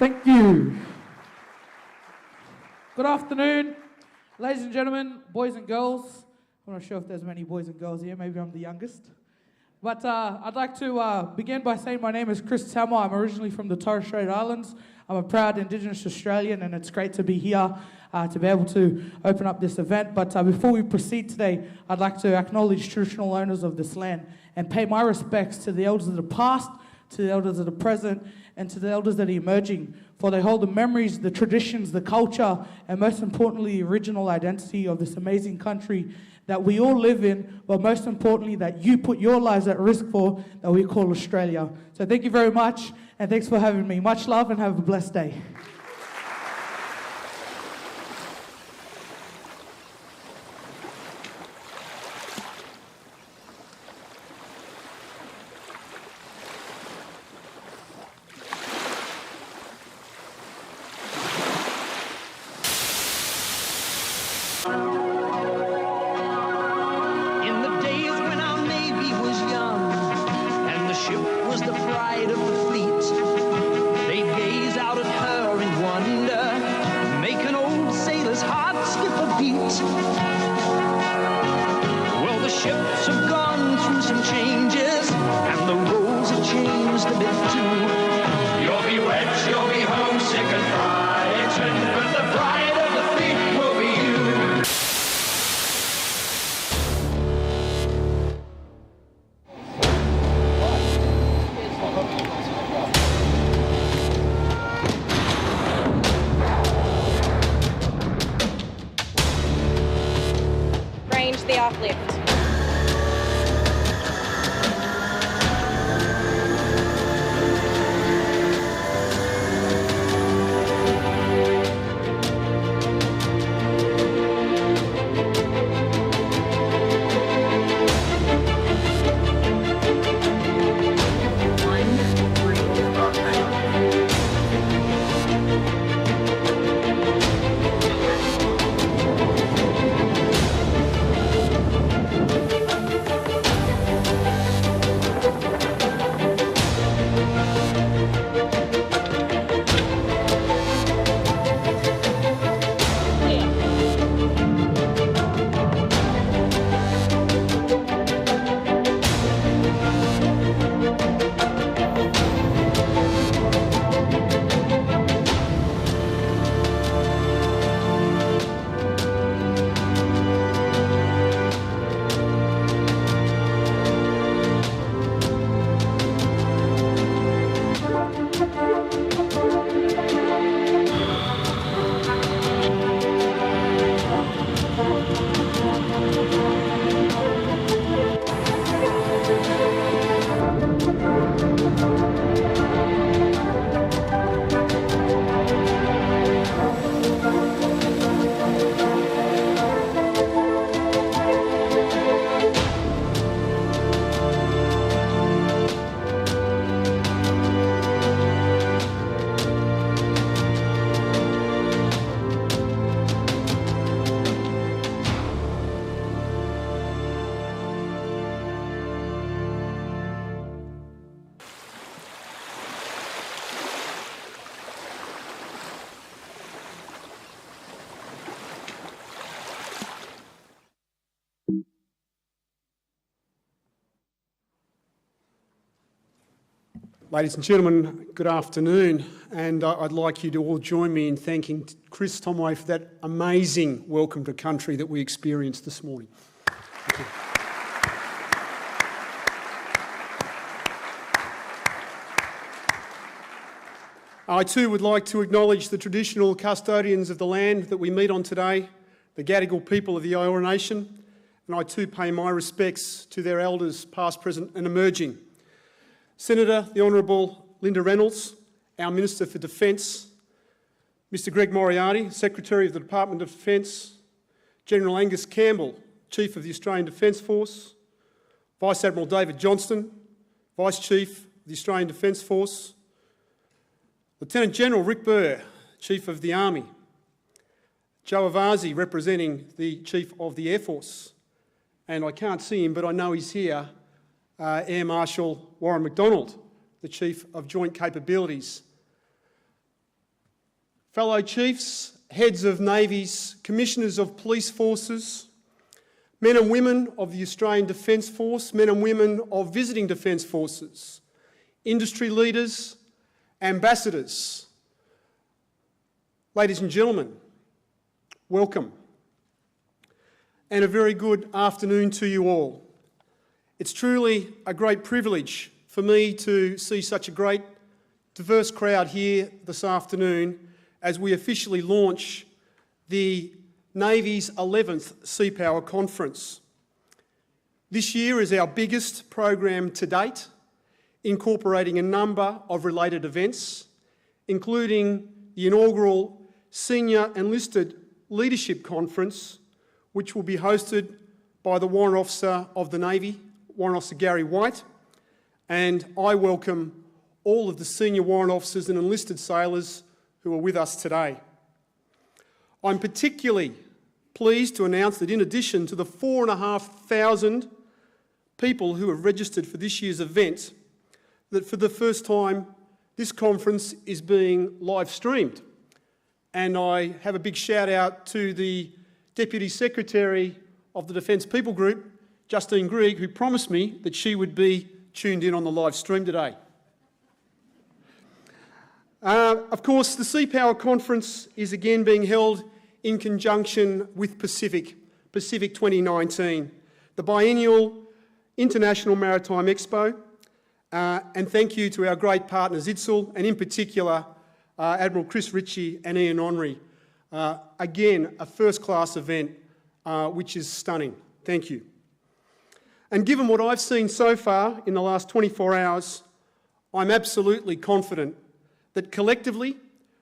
Thank you. Good afternoon, ladies and gentlemen, boys and girls. I'm not sure if there's many boys and girls here. Maybe I'm the youngest. But I'd like to begin by saying my name is Chris Tamar. I'm originally from the Torres Strait Islands. I'm a proud Indigenous Australian, and it's great to be here to be able to open up this event. But before we proceed today, I'd like to acknowledge traditional owners of this land and pay my respects to the elders of the past, to the elders of the present, and to the elders that are emerging, for they hold the memories, the traditions, the culture, and most importantly, the original identity of this amazing country that we all live in, but most importantly, that you put your lives at risk for, that we call Australia. So thank you very much, and thanks for having me. Much love, and have a blessed day. The off lift. Ladies and gentlemen, good afternoon, and I'd like you to all join me in thanking Chris Tomway for that amazing welcome to country that we experienced this morning. I too would like to acknowledge the traditional custodians of the land that we meet on today, the Gadigal people of the Eora Nation, and I too pay my respects to their elders past, present and emerging. Senator, the Honourable Linda Reynolds, our Minister for Defence, Mr Greg Moriarty, Secretary of the Department of Defence, General Angus Campbell, Chief of the Australian Defence Force, Vice Admiral David Johnston, Vice Chief of the Australian Defence Force, Lieutenant General Rick Burr, Chief of the Army, Joe Avasi, representing the Chief of the Air Force, and I can't see him, but I know he's here, Air Marshal Warren McDonald, the Chief of Joint Capabilities. fellow chiefs, heads of navies, commissioners of police forces, men and women of the Australian Defence Force, men and women of visiting Defence Forces, industry leaders, ambassadors. Ladies and gentlemen, welcome, and a very good afternoon to you all. It's truly a great privilege for me to see such a great, diverse crowd here this afternoon as we officially launch the Navy's 11th Sea Power Conference. This year is our biggest program to date, incorporating a number of related events, including the inaugural Senior Enlisted Leadership Conference, which will be hosted by the Warrant Officer of the Navy, Warrant Officer Gary White, and I welcome all of the senior warrant officers and enlisted sailors who are with us today. I'm particularly pleased to announce that in addition to the 4,500 people who have registered for this year's event, that for the first time this conference is being live streamed. And I have a big shout out to the Deputy Secretary of the Defence People Group, Justine Grigg, who promised me that she would be tuned in on the live stream today. Of course, the Sea Power Conference is again being held in conjunction with Pacific 2019, the biennial International Maritime Expo, and thank you to our great partners ITSL, and in particular Admiral Chris Ritchie and Ian Henry. Again, a first-class event which is stunning. Thank you. And given what I've seen so far in the last 24 hours, I'm absolutely confident that collectively,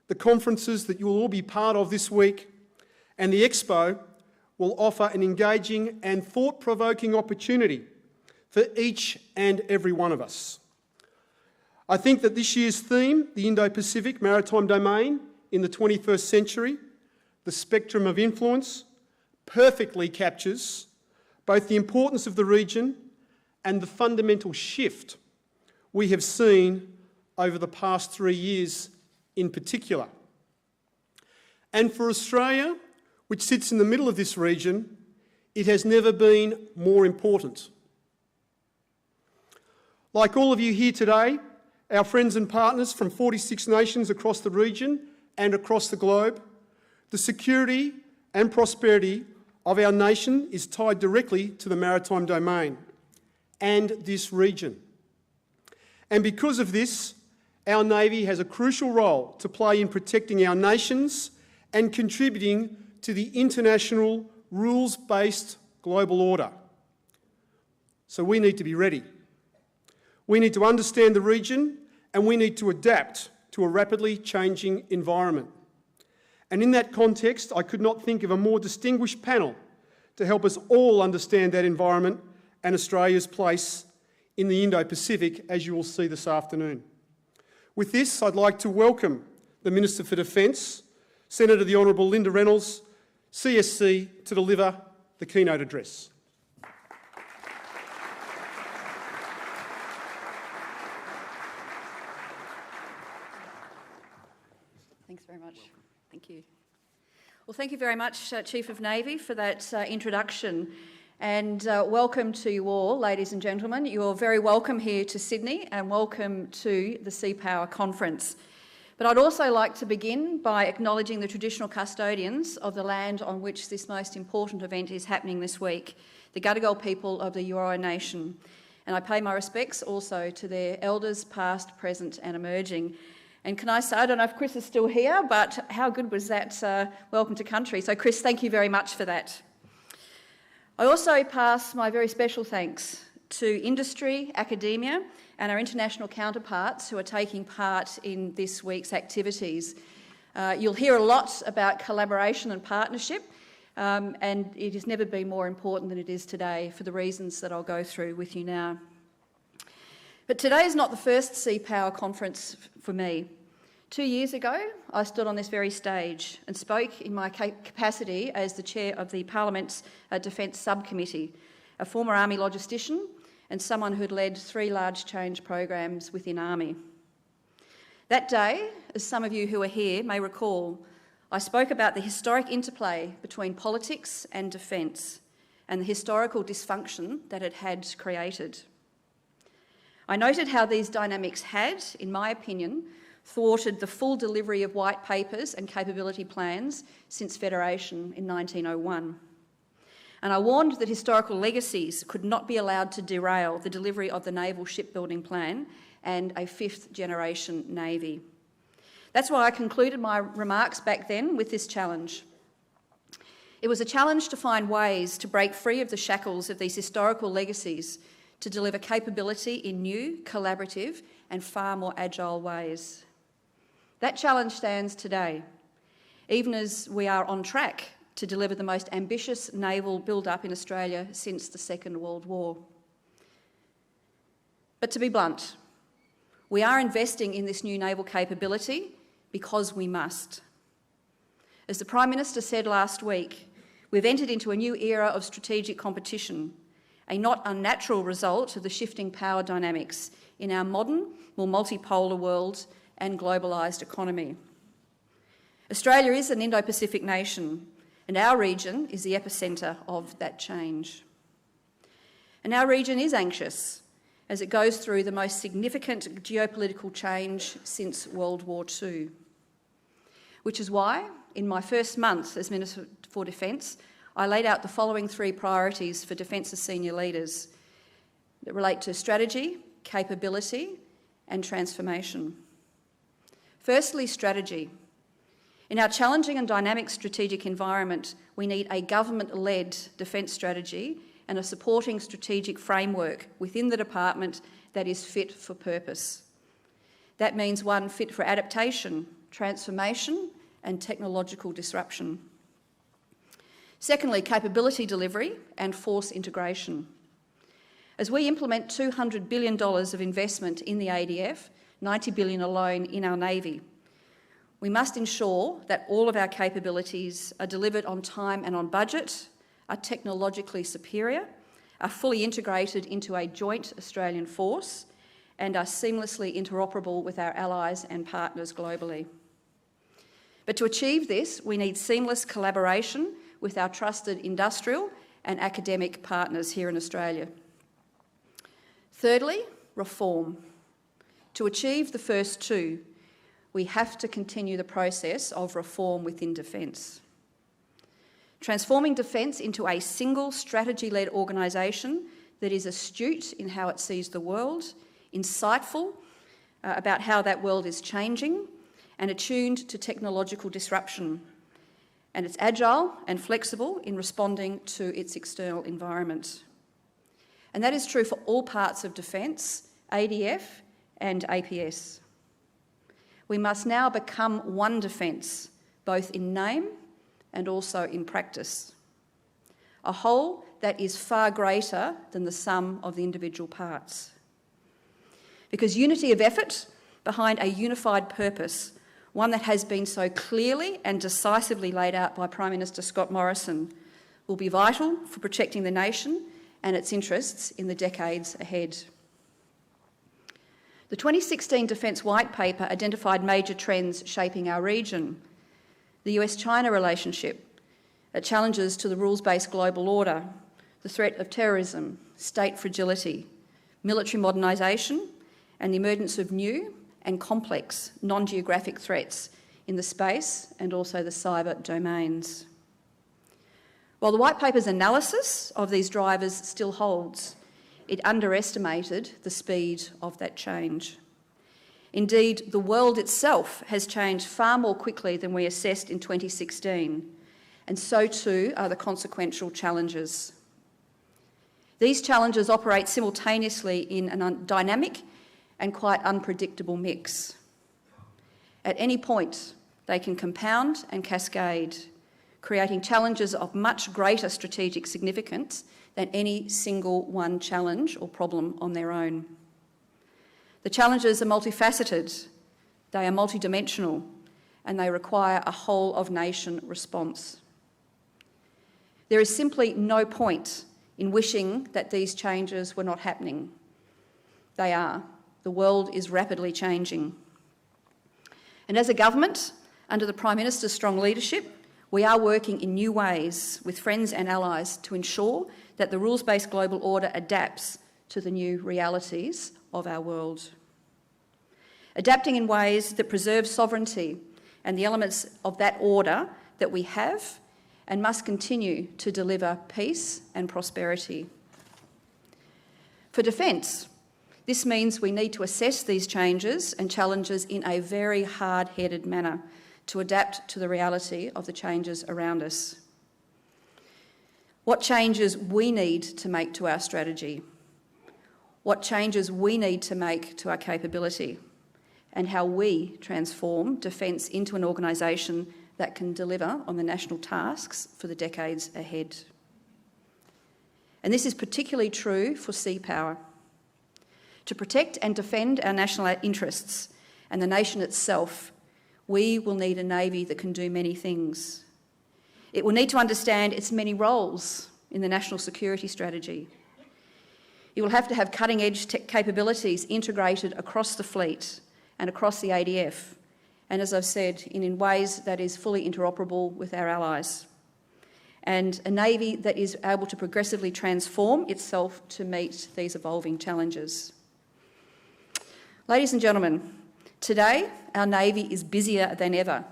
the conferences that you will all be part of this week and the Expo will offer an engaging and thought-provoking opportunity for each and every one of us. I think that this year's theme, the Indo-Pacific Maritime Domain in the 21st century, the spectrum of influence, perfectly captures both the importance of the region and the fundamental shift we have seen over the past 3 years in particular. And for Australia, which sits in the middle of this region, it has never been more important. Like all of you here today, our friends and partners from 46 nations across the region and across the globe, the security and prosperity of our nation is tied directly to the maritime domain and this region. And because of this, our Navy has a crucial role to play in protecting our nations and contributing to the international rules-based global order. So we need to be ready. We need to understand the region and we need to adapt to a rapidly changing environment. And in that context, I could not think of a more distinguished panel to help us all understand that environment and Australia's place in the Indo-Pacific, as you will see this afternoon. With this, I'd like to welcome the Minister for Defence, Senator the Honourable Linda Reynolds, CSC, to deliver the keynote address. Thanks very much. Thank you. Well, thank you very much, Chief of Navy, for that introduction. And welcome to you all, ladies and gentlemen. You're very welcome here to Sydney and welcome to the Sea Power Conference. But I'd also like to begin by acknowledging the traditional custodians of the land on which this most important event is happening this week, the Gadigal people of the Eora Nation. And I pay my respects also to their elders, past, present and emerging. And can I say, I don't know if Chris is still here, but how good was that welcome to country? So Chris, thank you very much for that. I also pass my very special thanks to industry, academia and our international counterparts who are taking part in this week's activities. You'll hear a lot about collaboration and partnership, and it has never been more important than it is today for the reasons that I'll go through with you now. But today is not the first Sea Power Conference for me. 2 years ago, I stood on this very stage and spoke in my capacity as the chair of the Parliament's Defence Subcommittee, a former Army logistician and someone who'd led 3 large change programs within Army. That day, as some of you who are here may recall, I spoke about the historic interplay between politics and defence and the historical dysfunction that it had created. I noted how these dynamics had, in my opinion, thwarted the full delivery of white papers and capability plans since Federation in 1901. And I warned that historical legacies could not be allowed to derail the delivery of the Naval Shipbuilding Plan and a fifth-generation Navy. That's why I concluded my remarks back then with this challenge. It was a challenge to find ways to break free of the shackles of these historical legacies to deliver capability in new, collaborative and far more agile ways. That challenge stands today, even as we are on track to deliver the most ambitious naval build-up in Australia since the Second World War. But to be blunt, we are investing in this new naval capability because we must. As the Prime Minister said last week, we've entered into a new era of strategic competition, a not unnatural result of the shifting power dynamics in our modern, more multipolar world and globalised economy. Australia is an Indo-Pacific nation, and our region is the epicentre of that change. And our region is anxious as it goes through the most significant geopolitical change since World War II. Which is why, in my first month as Minister for Defence, I laid out the following three priorities for Defence's senior leaders that relate to strategy, capability and transformation. Firstly, strategy. In our challenging and dynamic strategic environment, we need a government-led defence strategy and a supporting strategic framework within the department that is fit for purpose. That means one fit for adaptation, transformation and technological disruption. Secondly, capability delivery and force integration. As we implement $200 billion of investment in the ADF, $90 billion alone in our Navy, we must ensure that all of our capabilities are delivered on time and on budget, are technologically superior, are fully integrated into a joint Australian force, and are seamlessly interoperable with our allies and partners globally. But to achieve this, we need seamless collaboration with our trusted industrial and academic partners here in Australia. Thirdly, reform. To achieve the first two, we have to continue the process of reform within Defence. Transforming Defence into a single strategy-led organisation that is astute in how it sees the world, insightful about how that world is changing, and attuned to technological disruption. And it's agile and flexible in responding to its external environment. And that is true for all parts of Defence, ADF and APS. We must now become one Defence, both in name and also in practice. A whole that is far greater than the sum of the individual parts. Because unity of effort behind a unified purpose, one that has been so clearly and decisively laid out by Prime Minister Scott Morrison, will be vital for protecting the nation and its interests in the decades ahead. The 2016 Defence White Paper identified major trends shaping our region: the US-China relationship, challenges to the rules-based global order, the threat of terrorism, state fragility, military modernisation, and the emergence of new and complex non-geographic threats in the space and also the cyber domains. While the White Paper's analysis of these drivers still holds, it underestimated the speed of that change. Indeed, the world itself has changed far more quickly than we assessed in 2016, and so too are the consequential challenges. These challenges operate simultaneously in a dynamic and quite unpredictable mix. At any point, they can compound and cascade, creating challenges of much greater strategic significance than any single one challenge or problem on their own. The challenges are multifaceted, they are multidimensional, and they require a whole-of-nation response. There is simply no point in wishing that these changes were not happening. They are. The world is rapidly changing. And as a government, under the Prime Minister's strong leadership, we are working in new ways with friends and allies to ensure that the rules-based global order adapts to the new realities of our world. Adapting in ways that preserve sovereignty and the elements of that order that we have and must continue to deliver peace and prosperity. For defence, this means we need to assess these changes and challenges in a very hard-headed manner to adapt to the reality of the changes around us. What changes we need to make to our strategy, what changes we need to make to our capability, and how we transform defence into an organisation that can deliver on the national tasks for the decades ahead. And this is particularly true for sea power. To protect and defend our national interests and the nation itself, we will need a Navy that can do many things. It will need to understand its many roles in the national security strategy. It will have to have cutting-edge capabilities integrated across the fleet and across the ADF, and as I've said, in ways that is fully interoperable with our allies. And a Navy that is able to progressively transform itself to meet these evolving challenges. Ladies and gentlemen, today our Navy is busier than ever.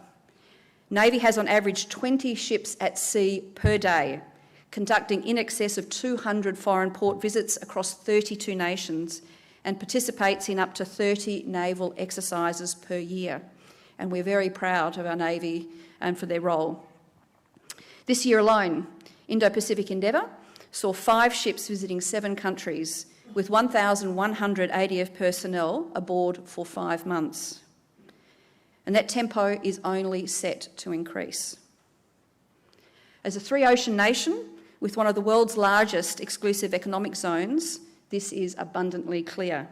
Navy has on average 20 ships at sea per day, conducting in excess of 200 foreign port visits across 32 nations, and participates in up to 30 naval exercises per year. And we're very proud of our Navy and for their role. This year alone, Indo-Pacific Endeavour saw 5 ships visiting 7 countries, with 1,100 ADF personnel aboard for 5 months. And that tempo is only set to increase. As a 3-ocean nation, with one of the world's largest exclusive economic zones, this is abundantly clear.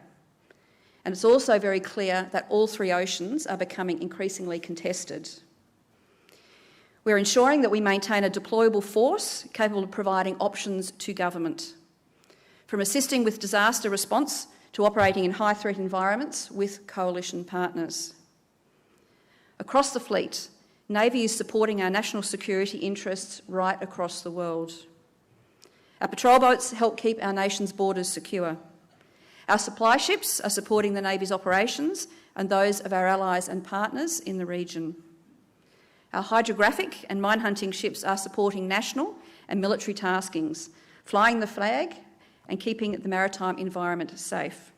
And it's also very clear that all 3 oceans are becoming increasingly contested. We're ensuring that we maintain a deployable force capable of providing options to government, from assisting with disaster response to operating in high-threat environments with coalition partners. Across the fleet, Navy is supporting our national security interests right across the world. Our patrol boats help keep our nation's borders secure. Our supply ships are supporting the Navy's operations and those of our allies and partners in the region. Our hydrographic and mine hunting ships are supporting national and military taskings, flying the flag and keeping the maritime environment safe.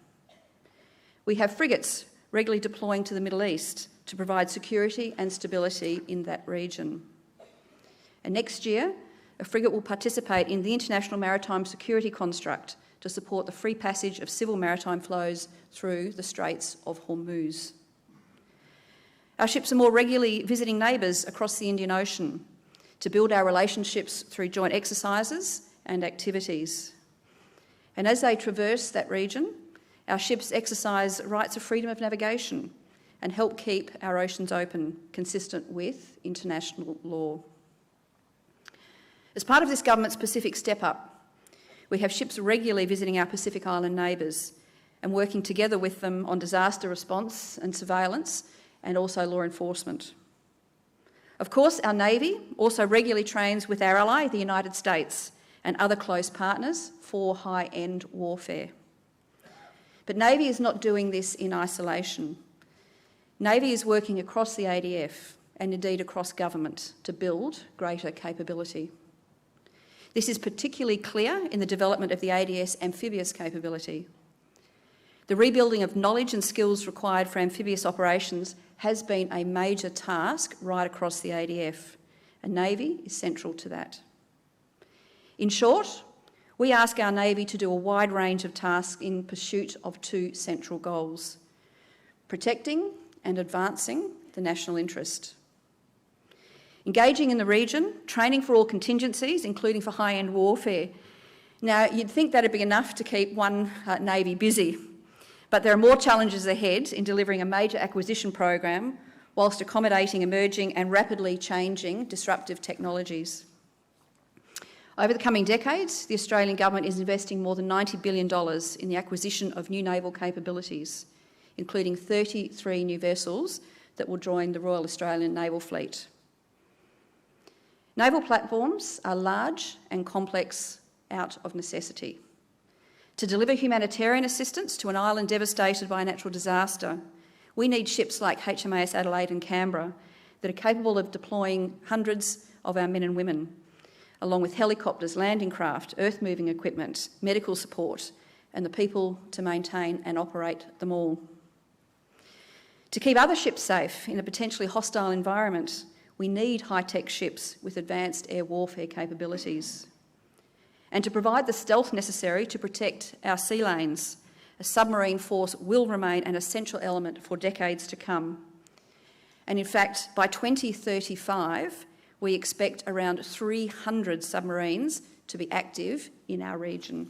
We have frigates regularly deploying to the Middle East to provide security and stability in that region. And next year, a frigate will participate in the International Maritime Security Construct to support the free passage of civil maritime flows through the Straits of Hormuz. Our ships are more regularly visiting neighbours across the Indian Ocean to build our relationships through joint exercises and activities. And as they traverse that region, our ships exercise rights of freedom of navigation and help keep our oceans open, consistent with international law. As part of this government's Pacific step-up, we have ships regularly visiting our Pacific Island neighbours and working together with them on disaster response and surveillance and also law enforcement. Of course, our Navy also regularly trains with our ally, the United States, and other close partners for high-end warfare. But Navy is not doing this in isolation. Navy is working across the ADF and indeed across government to build greater capability. This is particularly clear in the development of the ADS amphibious capability. The rebuilding of knowledge and skills required for amphibious operations has been a major task right across the ADF, and Navy is central to that. In short, we ask our Navy to do a wide range of tasks in pursuit of 2 central goals: protecting and advancing the national interest. Engaging in the region, training for all contingencies, including for high-end warfare. Now, you'd think that'd be enough to keep one Navy busy, but there are more challenges ahead in delivering a major acquisition program whilst accommodating emerging and rapidly changing disruptive technologies. Over the coming decades, the Australian Government is investing more than $90 billion in the acquisition of new naval capabilities, including 33 new vessels that will join the Royal Australian Naval Fleet. Naval platforms are large and complex out of necessity. To deliver humanitarian assistance to an island devastated by a natural disaster, we need ships like HMAS Adelaide and Canberra that are capable of deploying hundreds of our men and women, along with helicopters, landing craft, earth-moving equipment, medical support, and the people to maintain and operate them all. To keep other ships safe in a potentially hostile environment, we need high-tech ships with advanced air warfare capabilities. And to provide the stealth necessary to protect our sea lanes, a submarine force will remain an essential element for decades to come. And in fact, by 2035, we expect around 300 submarines to be active in our region.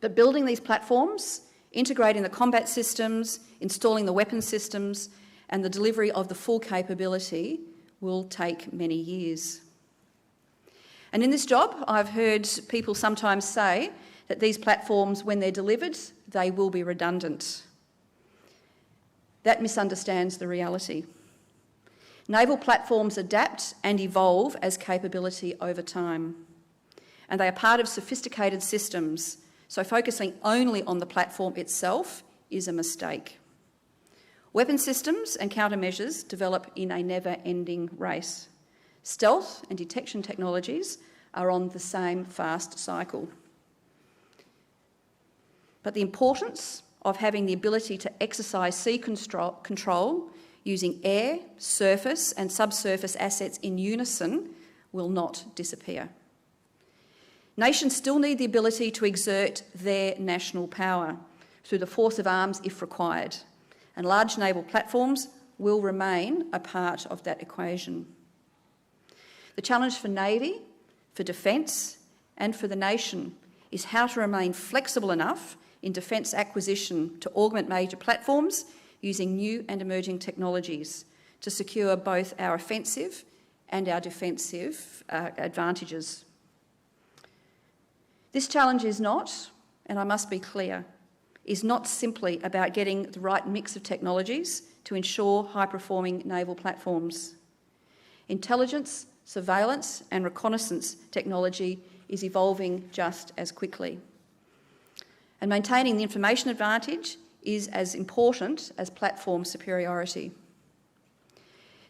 But building these platforms, integrating the combat systems, installing the weapon systems, and the delivery of the full capability will take many years. And in this job, I've heard people sometimes say that these platforms, when they're delivered, they will be redundant. That misunderstands the reality. Naval platforms adapt and evolve as capability over time, and they are part of sophisticated systems, so focusing only on the platform itself is a mistake. Weapon systems and countermeasures develop in a never-ending race. Stealth and detection technologies are on the same fast cycle. But the importance of having the ability to exercise sea control using air, surface and subsurface assets in unison will not disappear. Nations still need the ability to exert their national power through the force of arms if required, and large naval platforms will remain a part of that equation. The challenge for Navy, for Defence and for the nation is how to remain flexible enough in defence acquisition to augment major platforms using new and emerging technologies to secure both our offensive and our defensive advantages. This challenge is not, and I must be clear, is not simply about getting the right mix of technologies to ensure high-performing naval platforms. Intelligence, surveillance and reconnaissance technology is evolving just as quickly. And maintaining the information advantage is as important as platform superiority.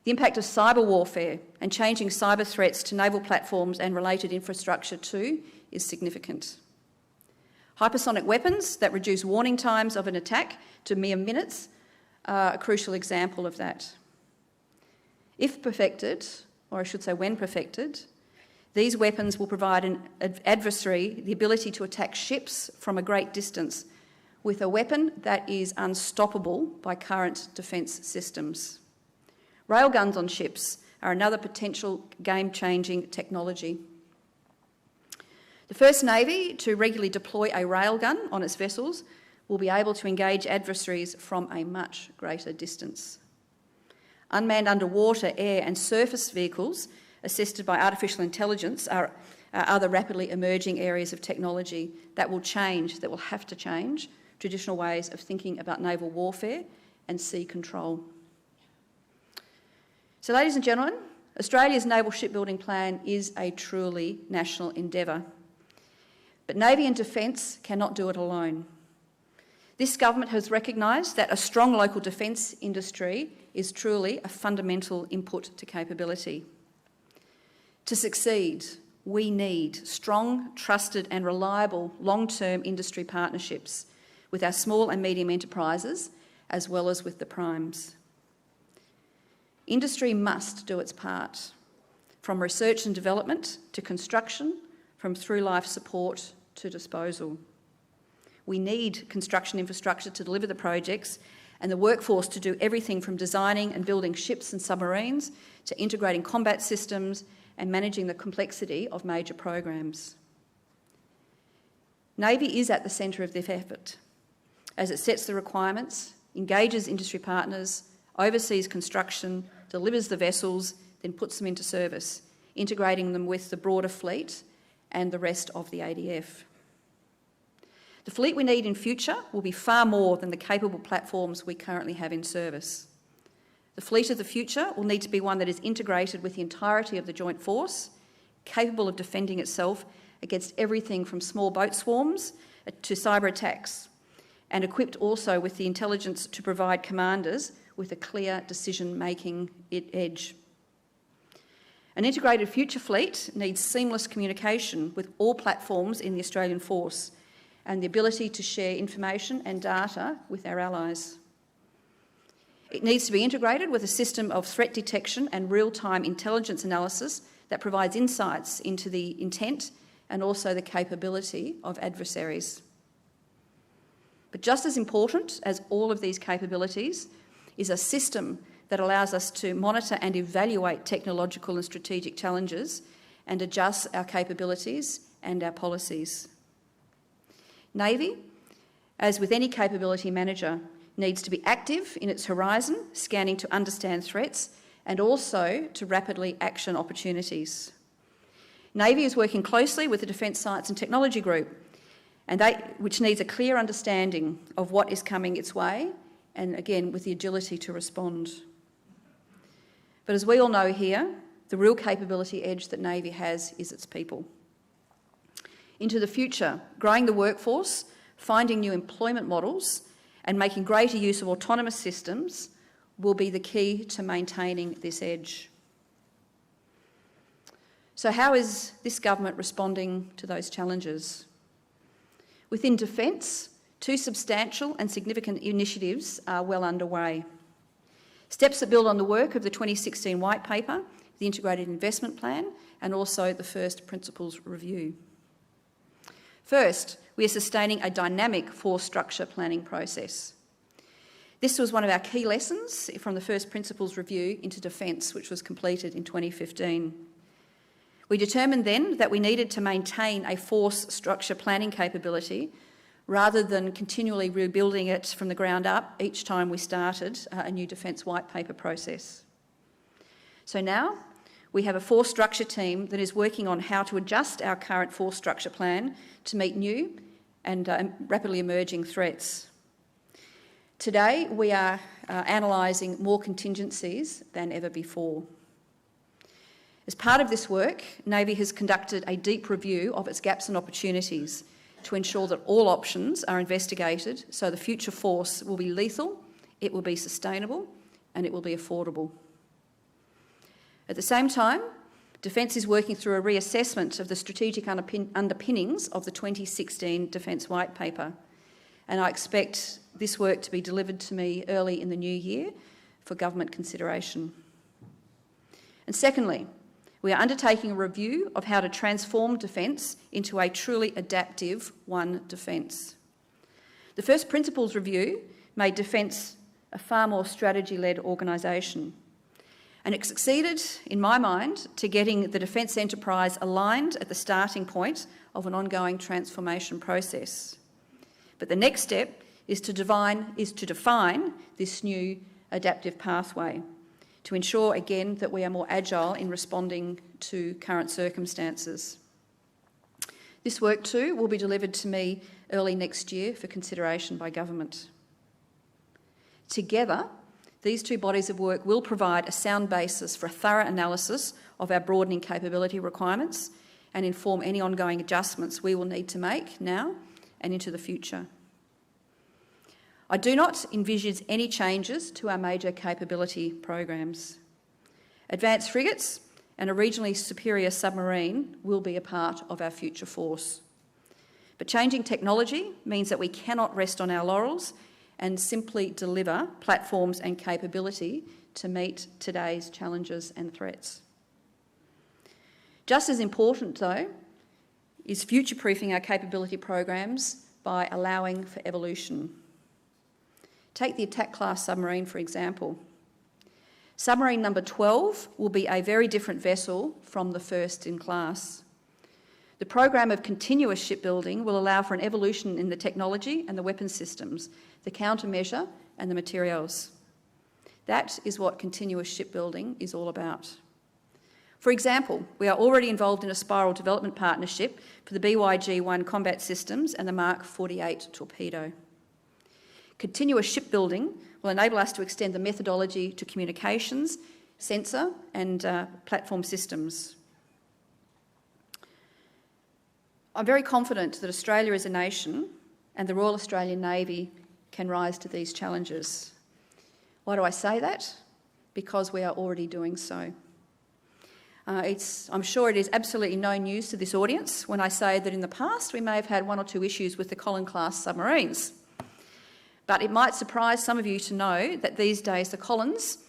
The impact of cyber warfare and changing cyber threats to naval platforms and related infrastructure too is significant. Hypersonic weapons that reduce warning times of an attack to mere minutes are a crucial example of that. If perfected, or I should say when perfected, these weapons will provide an adversary the ability to attack ships from a great distance with a weapon that is unstoppable by current defence systems. Railguns on ships are another potential game-changing technology. The first Navy to regularly deploy a railgun on its vessels will be able to engage adversaries from a much greater distance. Unmanned underwater, air and surface vehicles assisted by artificial intelligence are other rapidly emerging areas of technology that will have to change traditional ways of thinking about naval warfare and sea control. So, ladies and gentlemen, Australia's naval shipbuilding plan is a truly national endeavour. But Navy and Defence cannot do it alone. This government has recognised that a strong local defence industry is truly a fundamental input to capability. To succeed, we need strong, trusted and reliable long-term industry partnerships with our small and medium enterprises as well as with the primes. Industry must do its part, from research and development to construction, from through-life support to disposal. We need construction infrastructure to deliver the projects and the workforce to do everything from designing and building ships and submarines to integrating combat systems and managing the complexity of major programs. Navy is at the centre of this effort as it sets the requirements, engages industry partners, oversees construction, delivers the vessels, then puts them into service, integrating them with the broader fleet and the rest of the ADF. The fleet we need in future will be far more than the capable platforms we currently have in service. The fleet of the future will need to be one that is integrated with the entirety of the joint force, capable of defending itself against everything from small boat swarms to cyber attacks, and equipped also with the intelligence to provide commanders with a clear decision-making edge. An integrated future fleet needs seamless communication with all platforms in the Australian force and the ability to share information and data with our allies. It needs to be integrated with a system of threat detection and real-time intelligence analysis that provides insights into the intent and also the capability of adversaries. But just as important as all of these capabilities is a system that allows us to monitor and evaluate technological and strategic challenges and adjust our capabilities and our policies. Navy, as with any capability manager, needs to be active in its horizon, scanning to understand threats and also to rapidly action opportunities. Navy is working closely with the Defence Science and Technology Group, which needs a clear understanding of what is coming its way and, again, with the agility to respond. But as we all know here, the real capability edge that Navy has is its people. Into the future, growing the workforce, finding new employment models and making greater use of autonomous systems will be the key to maintaining this edge. So how is this government responding to those challenges? Within Defence, 2 substantial and significant initiatives are well underway. Steps that build on the work of the 2016 White Paper, the Integrated Investment Plan, and also the first Principles Review. First, we are sustaining a dynamic force structure planning process. This was one of our key lessons from the first Principles Review into Defence, which was completed in 2015. We determined then that we needed to maintain a force structure planning capability rather than continually rebuilding it from the ground up each time we started a new Defence White Paper process. So now we have a force structure team that is working on how to adjust our current force structure plan to meet new and rapidly emerging threats. Today we are analysing more contingencies than ever before. As part of this work, Navy has conducted a deep review of its gaps and opportunities to ensure that all options are investigated so the future force will be lethal, it will be sustainable and it will be affordable. At the same time, Defence is working through a reassessment of the strategic underpinnings of the 2016 Defence White Paper, and I expect this work to be delivered to me early in the new year for government consideration. And secondly, we are undertaking a review of how to transform Defence into a truly adaptive One Defence. The first Principles Review made Defence a far more strategy-led organisation, and it succeeded, in my mind, to getting the defence enterprise aligned at the starting point of an ongoing transformation process. But the next step is to define this new adaptive pathway to ensure, again, that we are more agile in responding to current circumstances. This work, too, will be delivered to me early next year for consideration by government. Together, these 2 bodies of work will provide a sound basis for a thorough analysis of our broadening capability requirements and inform any ongoing adjustments we will need to make now and into the future. I do not envisage any changes to our major capability programs. Advanced frigates and a regionally superior submarine will be a part of our future force. But changing technology means that we cannot rest on our laurels and simply deliver platforms and capability to meet today's challenges and threats. Just as important, though, is future-proofing our capability programs by allowing for evolution. Take the attack class submarine, for example. Submarine number 12 will be a very different vessel from the first in class. The program of continuous shipbuilding will allow for an evolution in the technology and the weapon systems, the countermeasure and the materials. That is what continuous shipbuilding is all about. For example, we are already involved in a spiral development partnership for the BYG-1 combat systems and the Mark 48 torpedo. Continuous shipbuilding will enable us to extend the methodology to communications, sensor and platform systems. I'm very confident that Australia as a nation and the Royal Australian Navy can rise to these challenges. Why do I say that? Because we are already doing so. I'm sure it is absolutely no news to this audience when I say that in the past we may have had one or two issues with the Collins-class submarines. But it might surprise some of you to know that these days the Collins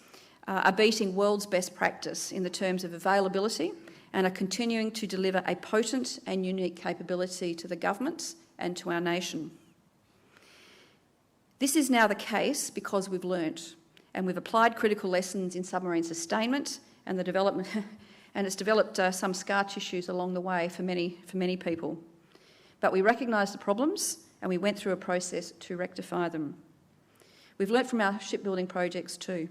are beating world's best practice in the terms of availability and are continuing to deliver a potent and unique capability to the government and to our nation. This is now the case because we've learnt and we've applied critical lessons in submarine sustainment and the development and it's developed some scar tissues along the way for many people. But we recognised the problems and we went through a process to rectify them. We've learnt from our shipbuilding projects too.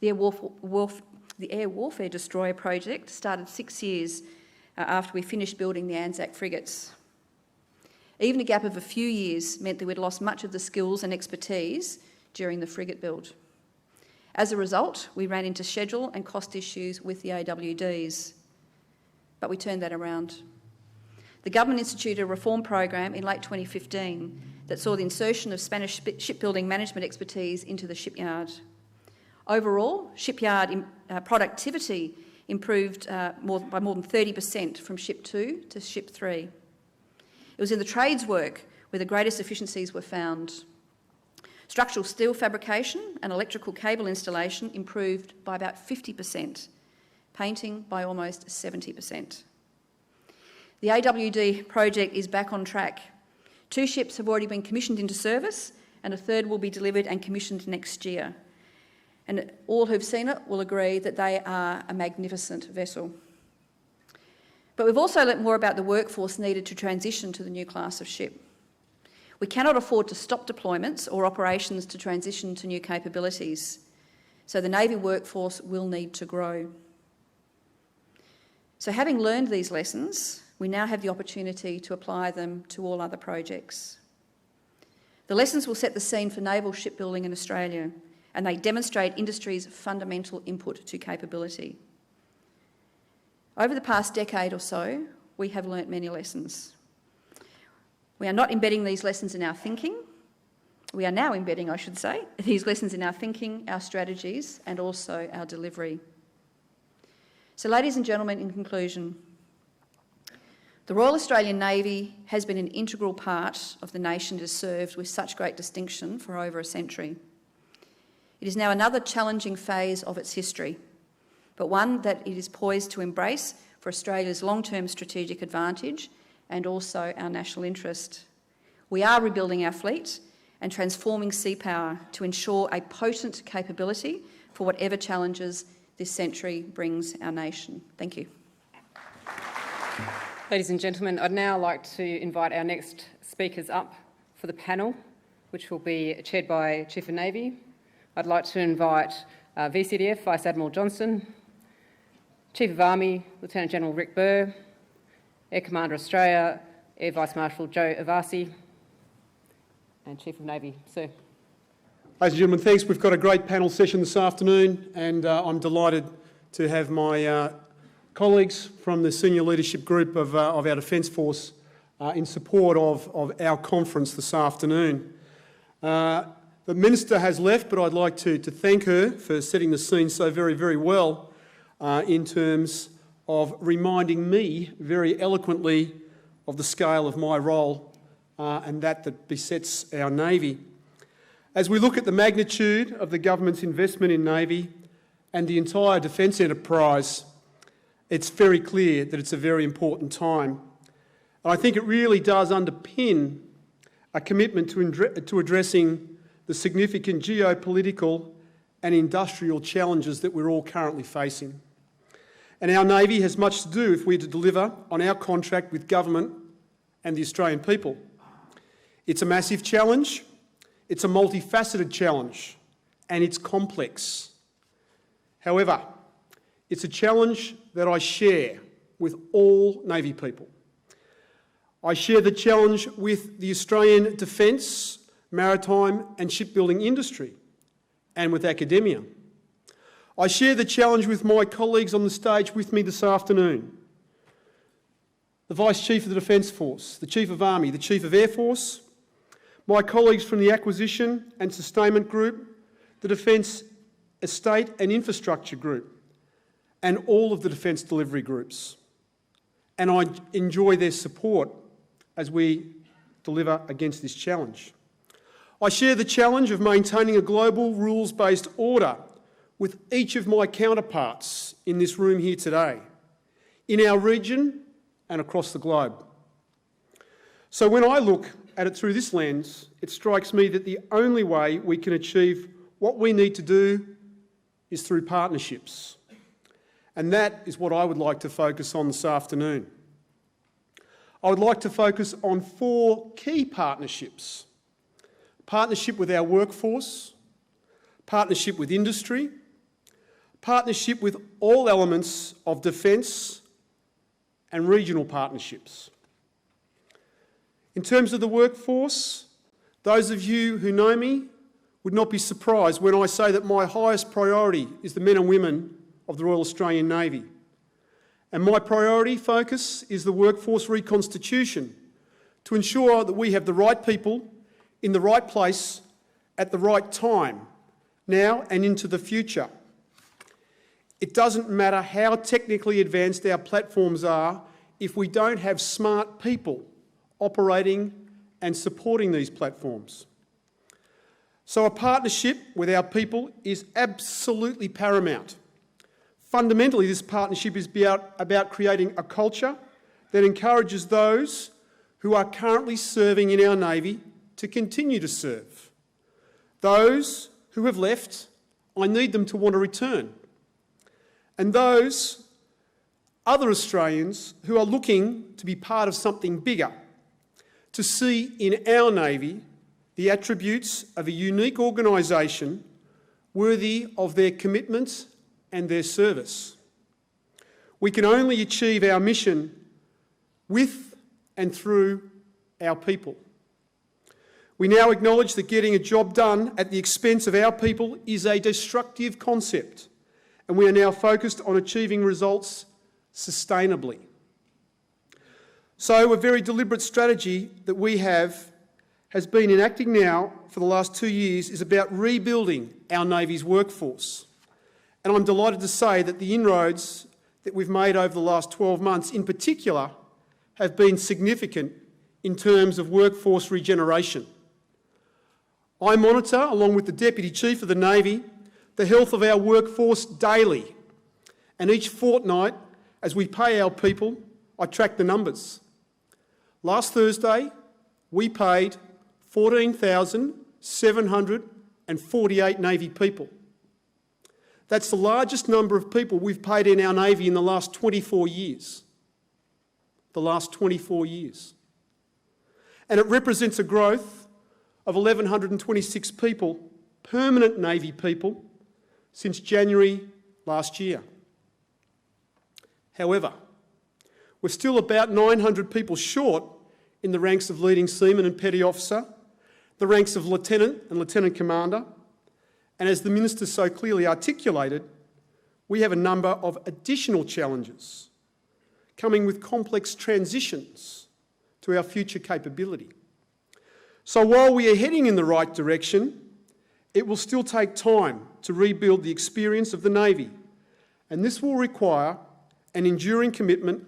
The Air Warfare Destroyer project started 6 years after we finished building the Anzac frigates. Even a gap of a few years meant that we'd lost much of the skills and expertise during the frigate build. As a result, we ran into schedule and cost issues with the AWDs, but we turned that around. The government instituted a reform program in late 2015 that saw the insertion of Spanish shipbuilding management expertise into the shipyard. Overall, shipyard productivity improved by more than 30% from Ship 2 to Ship 3. It was in the trades work where the greatest efficiencies were found. Structural steel fabrication and electrical cable installation improved by about 50%, painting by almost 70%. The AWD project is back on track. 2 ships have already been commissioned into service and a third will be delivered and commissioned next year. And all who've seen it will agree that they are a magnificent vessel. But we've also learnt more about the workforce needed to transition to the new class of ship. We cannot afford to stop deployments or operations to transition to new capabilities, so the Navy workforce will need to grow. So having learned these lessons, we now have the opportunity to apply them to all other projects. The lessons will set the scene for naval shipbuilding in Australia, and they demonstrate industry's fundamental input to capability. Over the past decade or so, we have learnt many lessons. We are not embedding these lessons in our thinking. We are now embedding, I should say, these lessons in our thinking, our strategies, and also our delivery. So, ladies and gentlemen, in conclusion, the Royal Australian Navy has been an integral part of the nation it has served with such great distinction for over a century. It is now another challenging phase of its history, but one that it is poised to embrace for Australia's long-term strategic advantage and also our national interest. We are rebuilding our fleet and transforming sea power to ensure a potent capability for whatever challenges this century brings our nation. Thank you. Ladies and gentlemen, I'd now like to invite our next speakers up for the panel, which will be chaired by Chief of Navy. I'd like to invite VCDF Vice Admiral Johnston, Chief of Army Lieutenant General Rick Burr, Air Commander Australia, Air Vice Marshal Joe Avasi, and Chief of Navy, sir. Ladies and gentlemen, thanks. We've got a great panel session this afternoon, and I'm delighted to have my colleagues from the senior leadership group of our Defence Force in support of our conference this afternoon. The Minister has left, but I'd like to thank her for setting the scene so very, very well in terms of reminding me very eloquently of the scale of my role and that besets our Navy. As we look at the magnitude of the government's investment in Navy and the entire defence enterprise, it's very clear that it's a very important time. And I think it really does underpin a commitment to addressing the significant geopolitical and industrial challenges that we're all currently facing. And our Navy has much to do if we're to deliver on our contract with government and the Australian people. It's a massive challenge, it's a multifaceted challenge, and it's complex. However, it's a challenge that I share with all Navy people. I share the challenge with the Australian Defence, maritime and shipbuilding industry, and with academia. I share the challenge with my colleagues on the stage with me this afternoon. The Vice Chief of the Defence Force, the Chief of Army, the Chief of Air Force, my colleagues from the Acquisition and Sustainment Group, the Defence Estate and Infrastructure Group, and all of the Defence Delivery Groups. And I enjoy their support as we deliver against this challenge. I share the challenge of maintaining a global rules-based order with each of my counterparts in this room here today, in our region and across the globe. So when I look at it through this lens, it strikes me that the only way we can achieve what we need to do is through partnerships. And that is what I would like to focus on this afternoon. I would like to focus on 4 key partnerships. Partnership with our workforce, partnership with industry, partnership with all elements of defence, and regional partnerships. In terms of the workforce, those of you who know me would not be surprised when I say that my highest priority is the men and women of the Royal Australian Navy. And my priority focus is the workforce reconstitution to ensure that we have the right people in the right place at the right time, now and into the future. It doesn't matter how technically advanced our platforms are if we don't have smart people operating and supporting these platforms. So a partnership with our people is absolutely paramount. Fundamentally, this partnership is about creating a culture that encourages those who are currently serving in our Navy to continue to serve. Those who have left, I need them to want to return. And those other Australians who are looking to be part of something bigger, to see in our Navy the attributes of a unique organisation worthy of their commitment and their service. We can only achieve our mission with and through our people. We now acknowledge that getting a job done at the expense of our people is a destructive concept, and we are now focused on achieving results sustainably. So a very deliberate strategy that we has been enacting now for the last 2 years is about rebuilding our Navy's workforce. And I'm delighted to say that the inroads that we've made over the last 12 months in particular have been significant in terms of workforce regeneration. I monitor, along with the Deputy Chief of the Navy, the health of our workforce daily. And each fortnight, as we pay our people, I track the numbers. Last Thursday, we paid 14,748 Navy people. That's the largest number of people we've paid in our Navy in the last 24 years. The last 24 years. And it represents a growth of 1,126 people, permanent Navy people, since January last year. However, we're still about 900 people short in the ranks of leading seaman and petty officer, the ranks of lieutenant and lieutenant commander, and as the Minister so clearly articulated, we have a number of additional challenges coming with complex transitions to our future capability. So while we are heading in the right direction, it will still take time to rebuild the experience of the Navy, and this will require an enduring commitment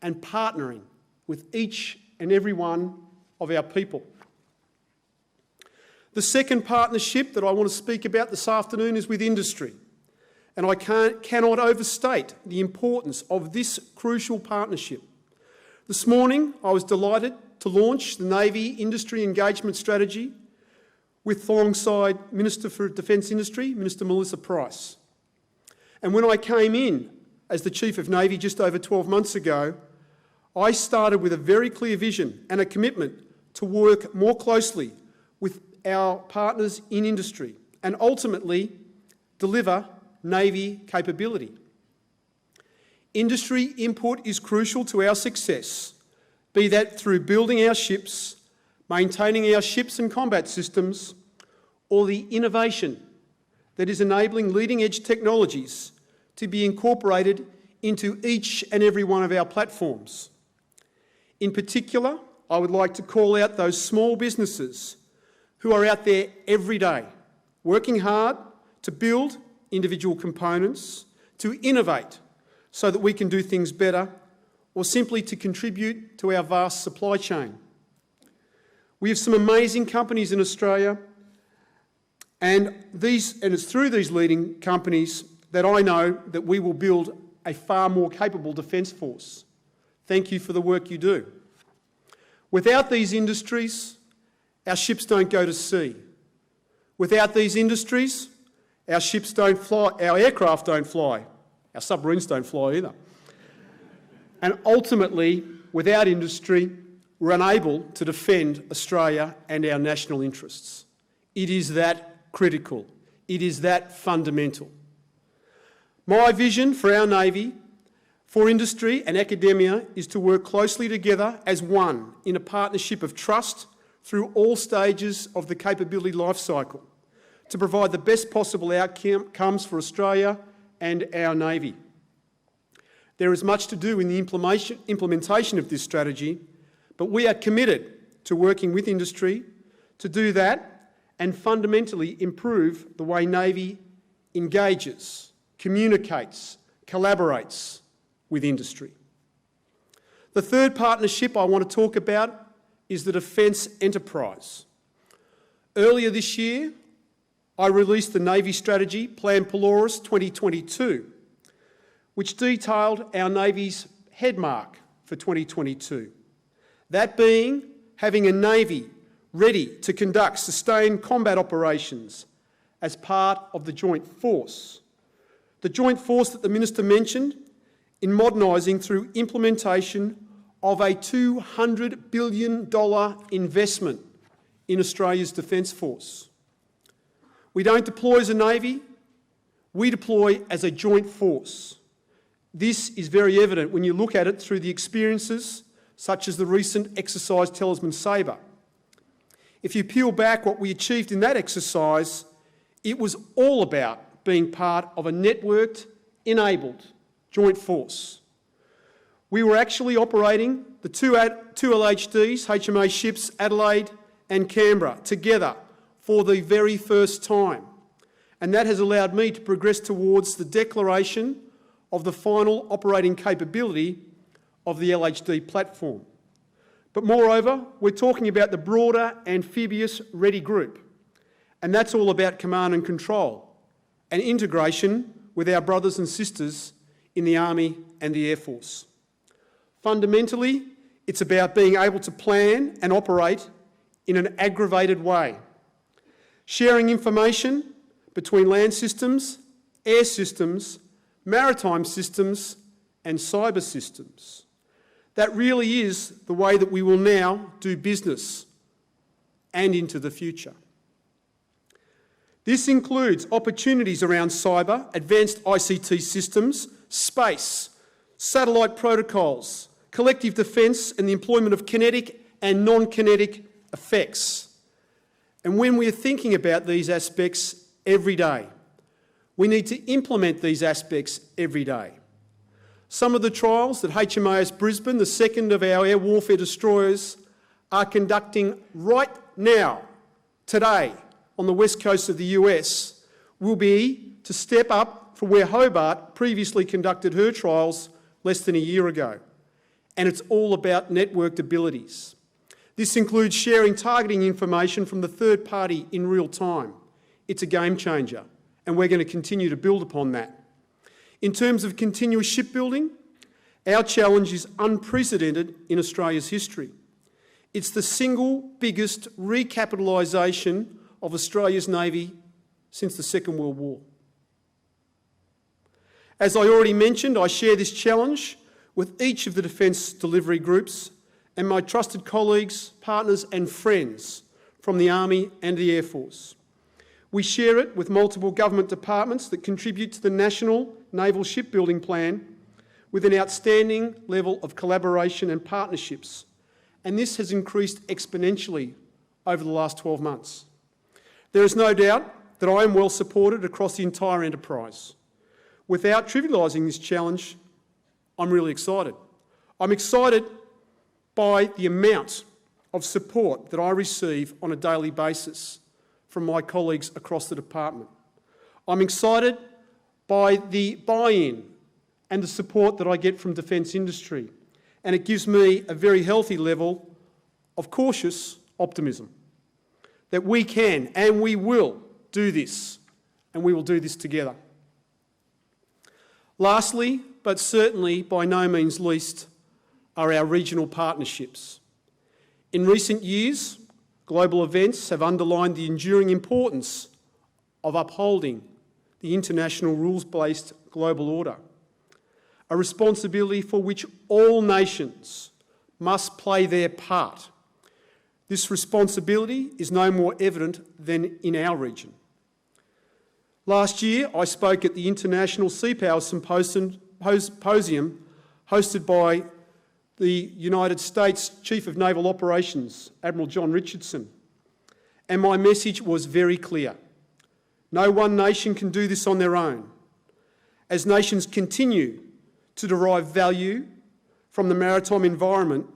and partnering with each and every one of our people. The second partnership that I want to speak about this afternoon is with industry, and I cannot overstate the importance of this crucial partnership. This morning, I was delighted to launch the Navy Industry Engagement Strategy alongside Minister for Defence Industry, Minister Melissa Price. And when I came in as the Chief of Navy just over 12 months ago, I started with a very clear vision and a commitment to work more closely with our partners in industry and ultimately deliver Navy capability. Industry input is crucial to our success, be that through building our ships, maintaining our ships and combat systems, or the innovation that is enabling leading-edge technologies to be incorporated into each and every one of our platforms. In particular, I would like to call out those small businesses who are out there every day, working hard to build individual components, to innovate so that we can do things better, or simply to contribute to our vast supply chain. We have some amazing companies in Australia, and it's through these leading companies that I know that we will build a far more capable defence force. Thank you for the work you do. Without these industries, our ships don't go to sea. Without these industries, our ships don't fly, our aircraft don't fly, our submarines don't fly either. And ultimately, without industry, we're unable to defend Australia and our national interests. It is that critical. It is that fundamental. My vision for our Navy, for industry and academia, is to work closely together as one in a partnership of trust through all stages of the capability life cycle to provide the best possible outcomes for Australia and our Navy. There is much to do in the implementation of this strategy, but we are committed to working with industry to do that and fundamentally improve the way Navy engages, communicates, collaborates with industry. The third partnership I want to talk about is the defence enterprise. Earlier this year, I released the Navy Strategy, Plan Polaris 2022, which detailed our Navy's headmark for 2022. That being having a Navy ready to conduct sustained combat operations as part of the joint force. The joint force that the Minister mentioned in modernising through implementation of a $200 billion investment in Australia's Defence Force. We don't deploy as a Navy, we deploy as a joint force. This is very evident when you look at it through the experiences such as the recent exercise Talisman Sabre. If you peel back what we achieved in that exercise, it was all about being part of a networked, enabled joint force. We were actually operating the two LHDs, HMA ships, Adelaide and Canberra, together for the very first time. And that has allowed me to progress towards the declaration of the final operating capability of the LHD platform. But moreover, we're talking about the broader amphibious ready group, and that's all about command and control and integration with our brothers and sisters in the Army and the Air Force. Fundamentally, it's about being able to plan and operate in an aggravated way, sharing information between land systems, air systems, maritime systems and cyber systems. That really is the way that we will now do business and into the future. This includes opportunities around cyber, advanced ICT systems, space, satellite protocols, collective defence and the employment of kinetic and non-kinetic effects. And when we're thinking about these aspects every day, we need to implement these aspects every day. Some of the trials that HMAS Brisbane, the second of our air warfare destroyers, are conducting right now, today, on the west coast of the US, will be to step up from where Hobart previously conducted her trials less than a year ago. And it's all about networked abilities. This includes sharing targeting information from the third party in real time. It's a game changer, and we're going to continue to build upon that. In terms of continuous shipbuilding, our challenge is unprecedented in Australia's history. It's the single biggest recapitalisation of Australia's Navy since the Second World War. As I already mentioned, I share this challenge with each of the defence delivery groups and my trusted colleagues, partners and friends from the Army and the Air Force. We share it with multiple government departments that contribute to the National Naval Shipbuilding Plan with an outstanding level of collaboration and partnerships, and this has increased exponentially over the last 12 months. There is no doubt that I am well supported across the entire enterprise. Without trivialising this challenge, I'm really excited. I'm excited by the amount of support that I receive on a daily basis from my colleagues across the department. I'm excited by the buy-in and the support that I get from defence industry, and it gives me a very healthy level of cautious optimism that we can and we will do this, and we will do this together. Lastly, but certainly by no means least, are our regional partnerships. In recent years, global events have underlined the enduring importance of upholding the international rules-based global order, a responsibility for which all nations must play their part. This responsibility is no more evident than in our region. Last year, I spoke at the International Sea Power Symposium hosted by the United States Chief of Naval Operations, Admiral John Richardson, and my message was very clear. No one nation can do this on their own. As nations continue to derive value from the maritime environment,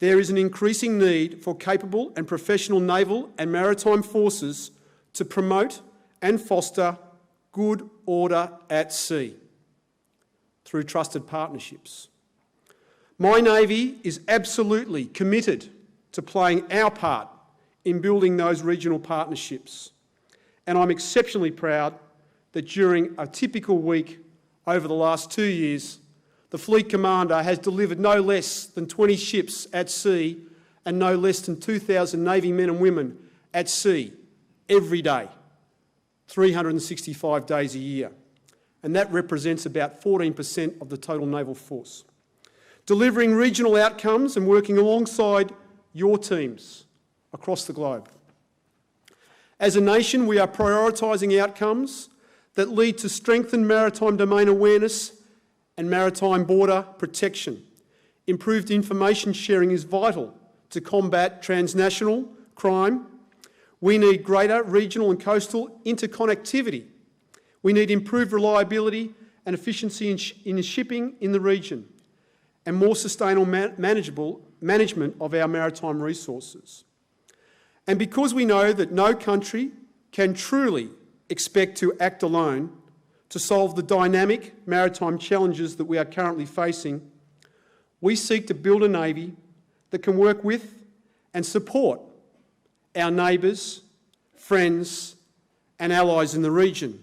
there is an increasing need for capable and professional naval and maritime forces to promote and foster good order at sea through trusted partnerships. My Navy is absolutely committed to playing our part in building those regional partnerships, and I'm exceptionally proud that during a typical week over the last 2 years, the Fleet Commander has delivered no less than 20 ships at sea and no less than 2,000 Navy men and women at sea every day, 365 days a year. And that represents about 14% of the total naval force. Delivering regional outcomes and working alongside your teams across the globe. As a nation, we are prioritising outcomes that lead to strengthened maritime domain awareness and maritime border protection. Improved information sharing is vital to combat transnational crime. We need greater regional and coastal interconnectivity. We need improved reliability and efficiency in shipping in the region, and more sustainable management of our maritime resources. And because we know that no country can truly expect to act alone to solve the dynamic maritime challenges that we are currently facing, we seek to build a Navy that can work with and support our neighbours, friends and allies in the region.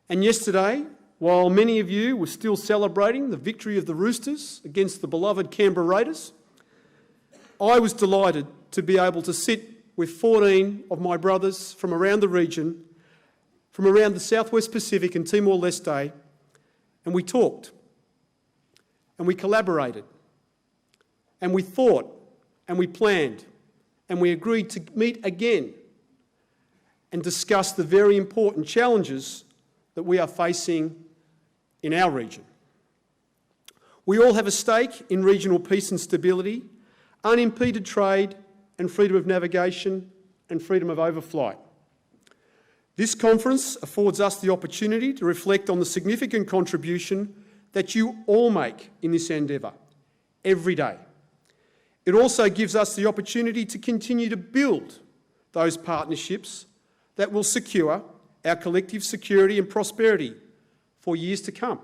And yesterday, while many of you were still celebrating the victory of the Roosters against the beloved Canberra Raiders, I was delighted to be able to sit with 14 of my brothers from around the region, from around the Southwest Pacific and Timor-Leste, and we talked, and we collaborated, and we thought, and we planned, and we agreed to meet again and discuss the very important challenges that we are facing in our region. We all have a stake in regional peace and stability, unimpeded trade and freedom of navigation and freedom of overflight. This conference affords us the opportunity to reflect on the significant contribution that you all make in this endeavour every day. It also gives us the opportunity to continue to build those partnerships that will secure our collective security and prosperity for years to come,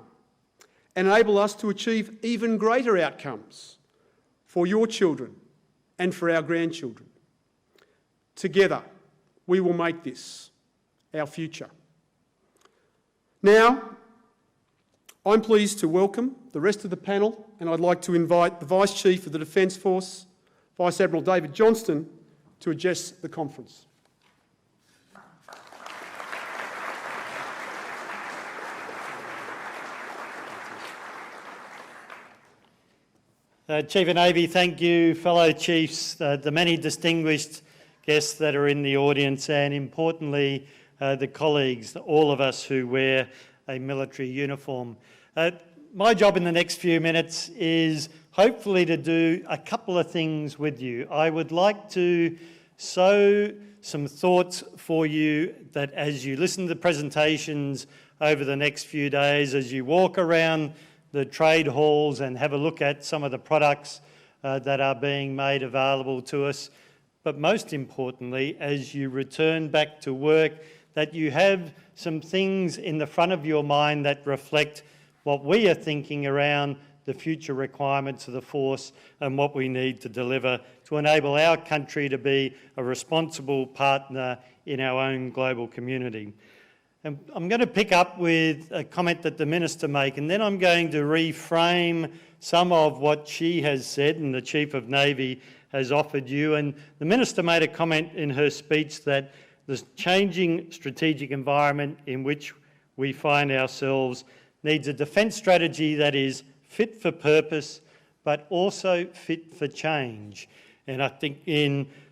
and enable us to achieve even greater outcomes for your children and for our grandchildren. Together, we will make this our future. Now, I'm pleased to welcome the rest of the panel, and I'd like to invite the Vice Chief of the Defence Force, Vice Admiral David Johnston, to address the conference. Chief of Navy, thank you, fellow chiefs, the many distinguished guests that are in the audience, and importantly, the colleagues, all of us who wear a military uniform. My job in the next few minutes is hopefully to do a couple of things with you. I would like to sow some thoughts for you that as you listen to the presentations over the next few days, as you walk around the trade halls and have a look at some of the products that are being made available to us, but most importantly, as you return back to work, that you have some things in the front of your mind that reflect what we are thinking around the future requirements of the force and what we need to deliver to enable our country to be a responsible partner in our own global community. And I'm going to pick up with a comment that the Minister made, and then I'm going to reframe some of what she has said and the Chief of Navy has offered you. And the Minister made a comment in her speech that the changing strategic environment in which we find ourselves needs a defence strategy that is fit for purpose, but also fit for change. And I think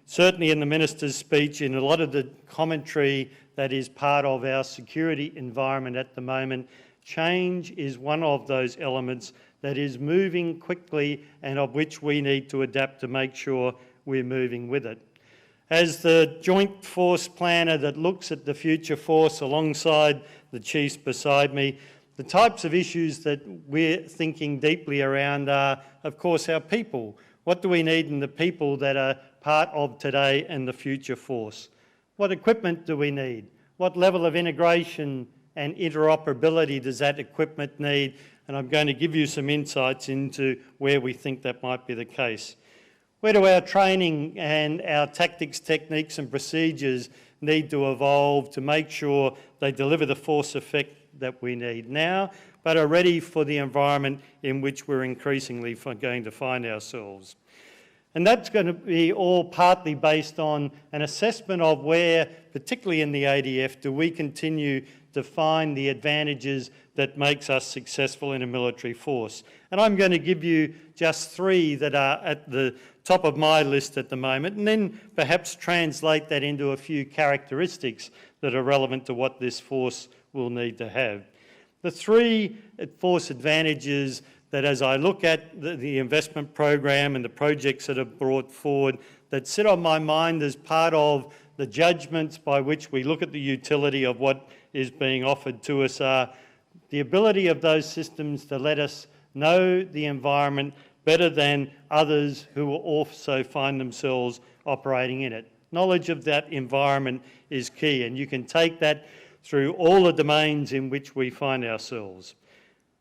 certainly in the Minister's speech, in a lot of the commentary that is part of our security environment at the moment, change is one of those elements that is moving quickly and of which we need to adapt to make sure we're moving with it. As the Joint Force Planner that looks at the future force alongside the chiefs beside me, the types of issues that we're thinking deeply around are, of course, our people. What do we need in the people that are part of today and the future force? What equipment do we need? What level of integration and interoperability does that equipment need? And I'm going to give you some insights into where we think that might be the case. Where do our training and our tactics, techniques and procedures need to evolve to make sure they deliver the force effect that we need now, but are ready for the environment in which we're increasingly going to find ourselves? And that's going to be all partly based on an assessment of where, particularly in the ADF, do we continue to find the advantages that makes us successful in a military force. And I'm going to give you just three that are at the top of my list at the moment, and then perhaps translate that into a few characteristics that are relevant to what this force will need to have. The three force advantages that, as I look at the investment program and the projects that are brought forward, that sit on my mind as part of the judgments by which we look at the utility of what is being offered to us, are the ability of those systems to let us know the environment better than others who will also find themselves operating in it. Knowledge of that environment is key, and you can take that through all the domains in which we find ourselves.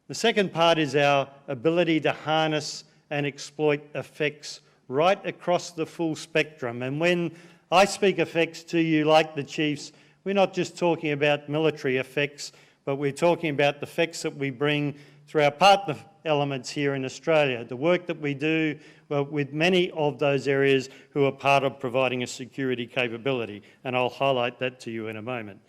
The second part is our ability to harness and exploit effects right across the full spectrum. And when I speak effects to you, like the chiefs, we're not just talking about military effects, but we're talking about the effects that we bring through our partner elements here in Australia, the work that we do with many of those areas who are part of providing a security capability. And I'll highlight that to you in a moment.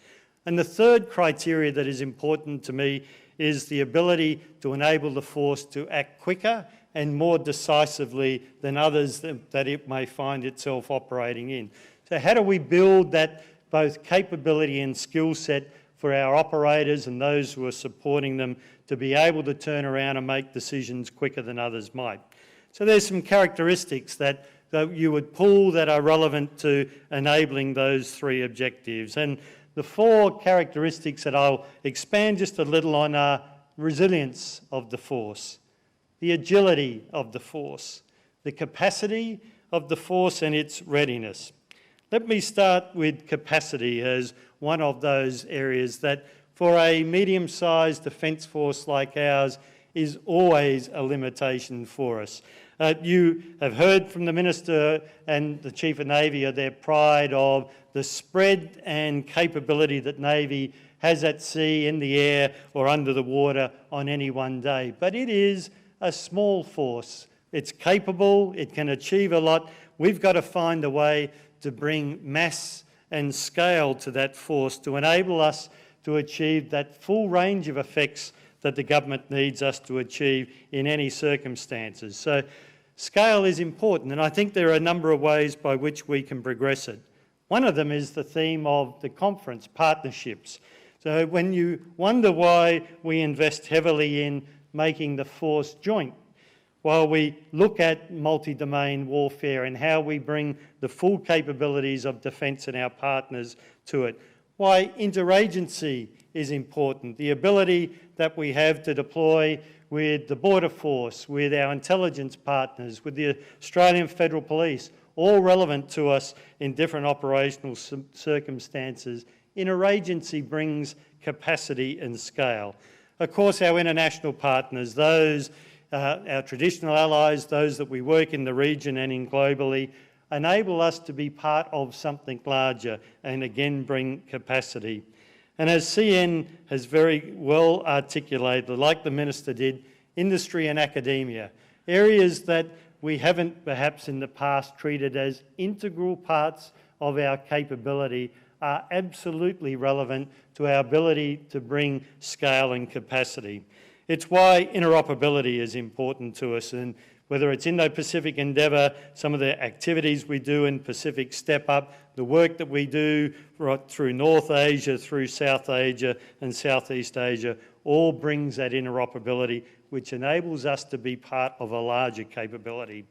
And the third criteria that is important to me is the ability to enable the force to act quicker and more decisively than others that it may find itself operating in. So how do we build that both capability and skill set for our operators and those who are supporting them to be able to turn around and make decisions quicker than others might? So there's some characteristics that you would pull that are relevant to enabling those three objectives. And the four characteristics that I'll expand just a little on are resilience of the force, the agility of the force, the capacity of the force and its readiness. Let me start with capacity as one of those areas that for a medium-sized defence force like ours is always a limitation for us. You have heard from the Minister and the Chief of Navy of their pride of the spread and capability that Navy has at sea, in the air or under the water on any one day. But it is a small force. It's capable, it can achieve a lot. We've got to find a way to bring mass and scale to that force to enable us to achieve that full range of effects that the government needs us to achieve in any circumstances. So scale is important, and I think there are a number of ways by which we can progress it. One of them is the theme of the conference, partnerships. So when you wonder why we invest heavily in making the force joint, while we look at multi-domain warfare and how we bring the full capabilities of defence and our partners to it. Why interagency is important, the ability that we have to deploy with the Border Force, with our intelligence partners, with the Australian Federal Police, all relevant to us in different operational circumstances. Interagency brings capacity and scale. Of course, our international partners, those our traditional allies, those that we work in the region and in globally, enable us to be part of something larger and again bring capacity. And as CN has very well articulated, like the Minister did, industry and academia, areas that we haven't perhaps in the past treated as integral parts of our capability are absolutely relevant to our ability to bring scale and capacity. It's why interoperability is important to us, and whether it's Indo-Pacific Endeavour, some of the activities we do in Pacific Step Up, the work that we do right through North Asia, through South Asia and Southeast Asia, all brings that interoperability, which enables us to be part of a larger capability.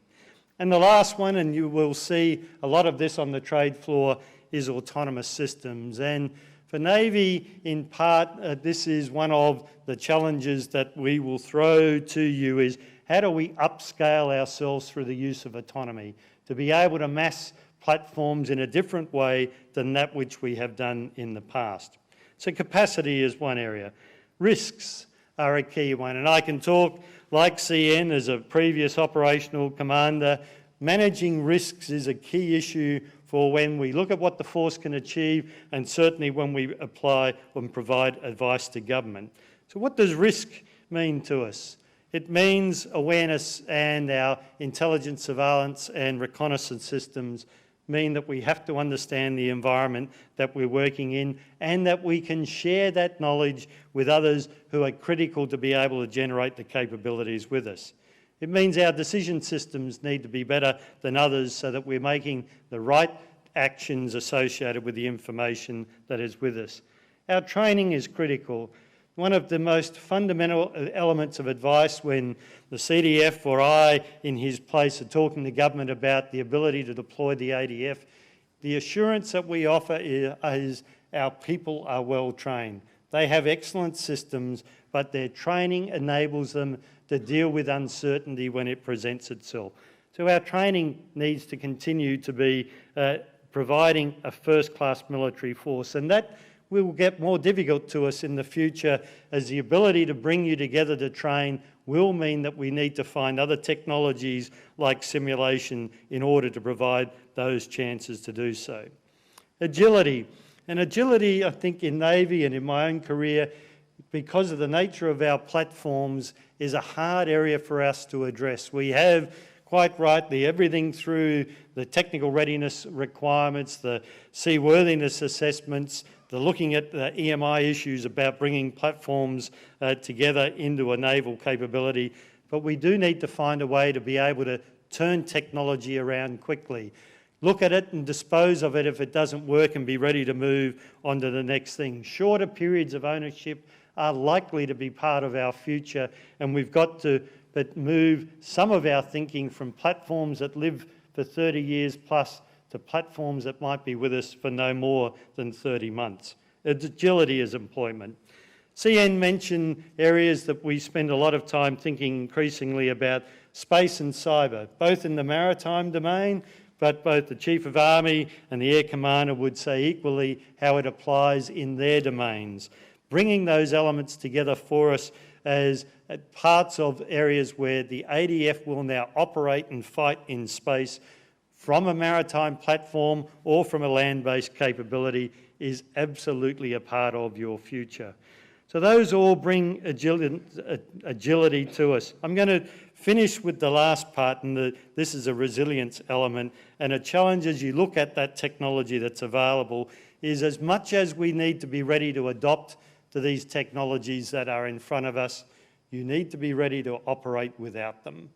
And the last one, and you will see a lot of this on the trade floor, is autonomous systems. And for Navy, in part, this is one of the challenges that we will throw to you is how do we upscale ourselves through the use of autonomy to be able to mass platforms in a different way than that which we have done in the past. So capacity is one area. Risks are a key one, and I can talk like CN as a previous operational commander. Managing risks is a key issue for when we look at what the force can achieve and certainly when we apply and provide advice to government. So what does risk mean to us? It means awareness, and our intelligence, surveillance and reconnaissance systems mean that we have to understand the environment that we're working in and that we can share that knowledge with others who are critical to be able to generate the capabilities with us. It means our decision systems need to be better than others so that we're making the right actions associated with the information that is with us. Our training is critical. One of the most fundamental elements of advice when the CDF or I in his place are talking to government about the ability to deploy the ADF, the assurance that we offer is our people are well trained. They have excellent systems, but their training enables them to deal with uncertainty when it presents itself. So our training needs to continue to be providing a first-class military force, and that will get more difficult to us in the future as the ability to bring you together to train will mean that we need to find other technologies like simulation in order to provide those chances to do so. Agility. And agility, I think, in Navy and in my own career, because of the nature of our platforms, is a hard area for us to address. We have, quite rightly, everything through the technical readiness requirements, the seaworthiness assessments, the looking at the EMI issues about bringing platforms together into a naval capability. But we do need to find a way to be able to turn technology around quickly. Look at it and dispose of it if it doesn't work and be ready to move on to the next thing. Shorter periods of ownership are likely to be part of our future, and we've got to move some of our thinking from platforms that live for 30 years plus to platforms that might be with us for no more than 30 months. Agility is employment. CN mentioned areas that we spend a lot of time thinking increasingly about: space and cyber, both in the maritime domain, but both the Chief of Army and the Air Commander would say equally how it applies in their domains. Bringing those elements together for us as parts of areas where the ADF will now operate and fight in space from a maritime platform or from a land-based capability is absolutely a part of your future. So those all bring agility to us. I'm going to finish with the last part, and this is a resilience element, and a challenge as you look at that technology that's available is, as much as we need to be ready to adopt to these technologies that are in front of us, you need to be ready to operate without them.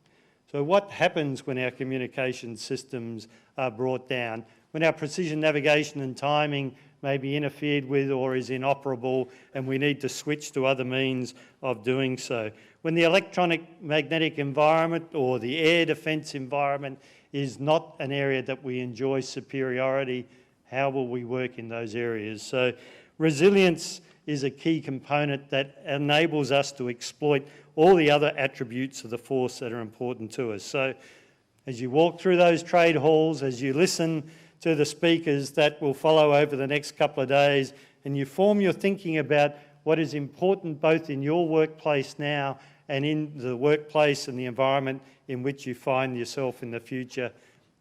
So what happens when our communication systems are brought down, when our precision navigation and timing may be interfered with or is inoperable, and we need to switch to other means of doing so. When the electronic magnetic environment or the air defence environment is not an area that we enjoy superiority, how will we work in those areas? So resilience is a key component that enables us to exploit all the other attributes of the force that are important to us. So as you walk through those trade halls, as you listen to the speakers that will follow over the next couple of days, and you form your thinking about what is important both in your workplace now and in the workplace and the environment in which you find yourself in the future,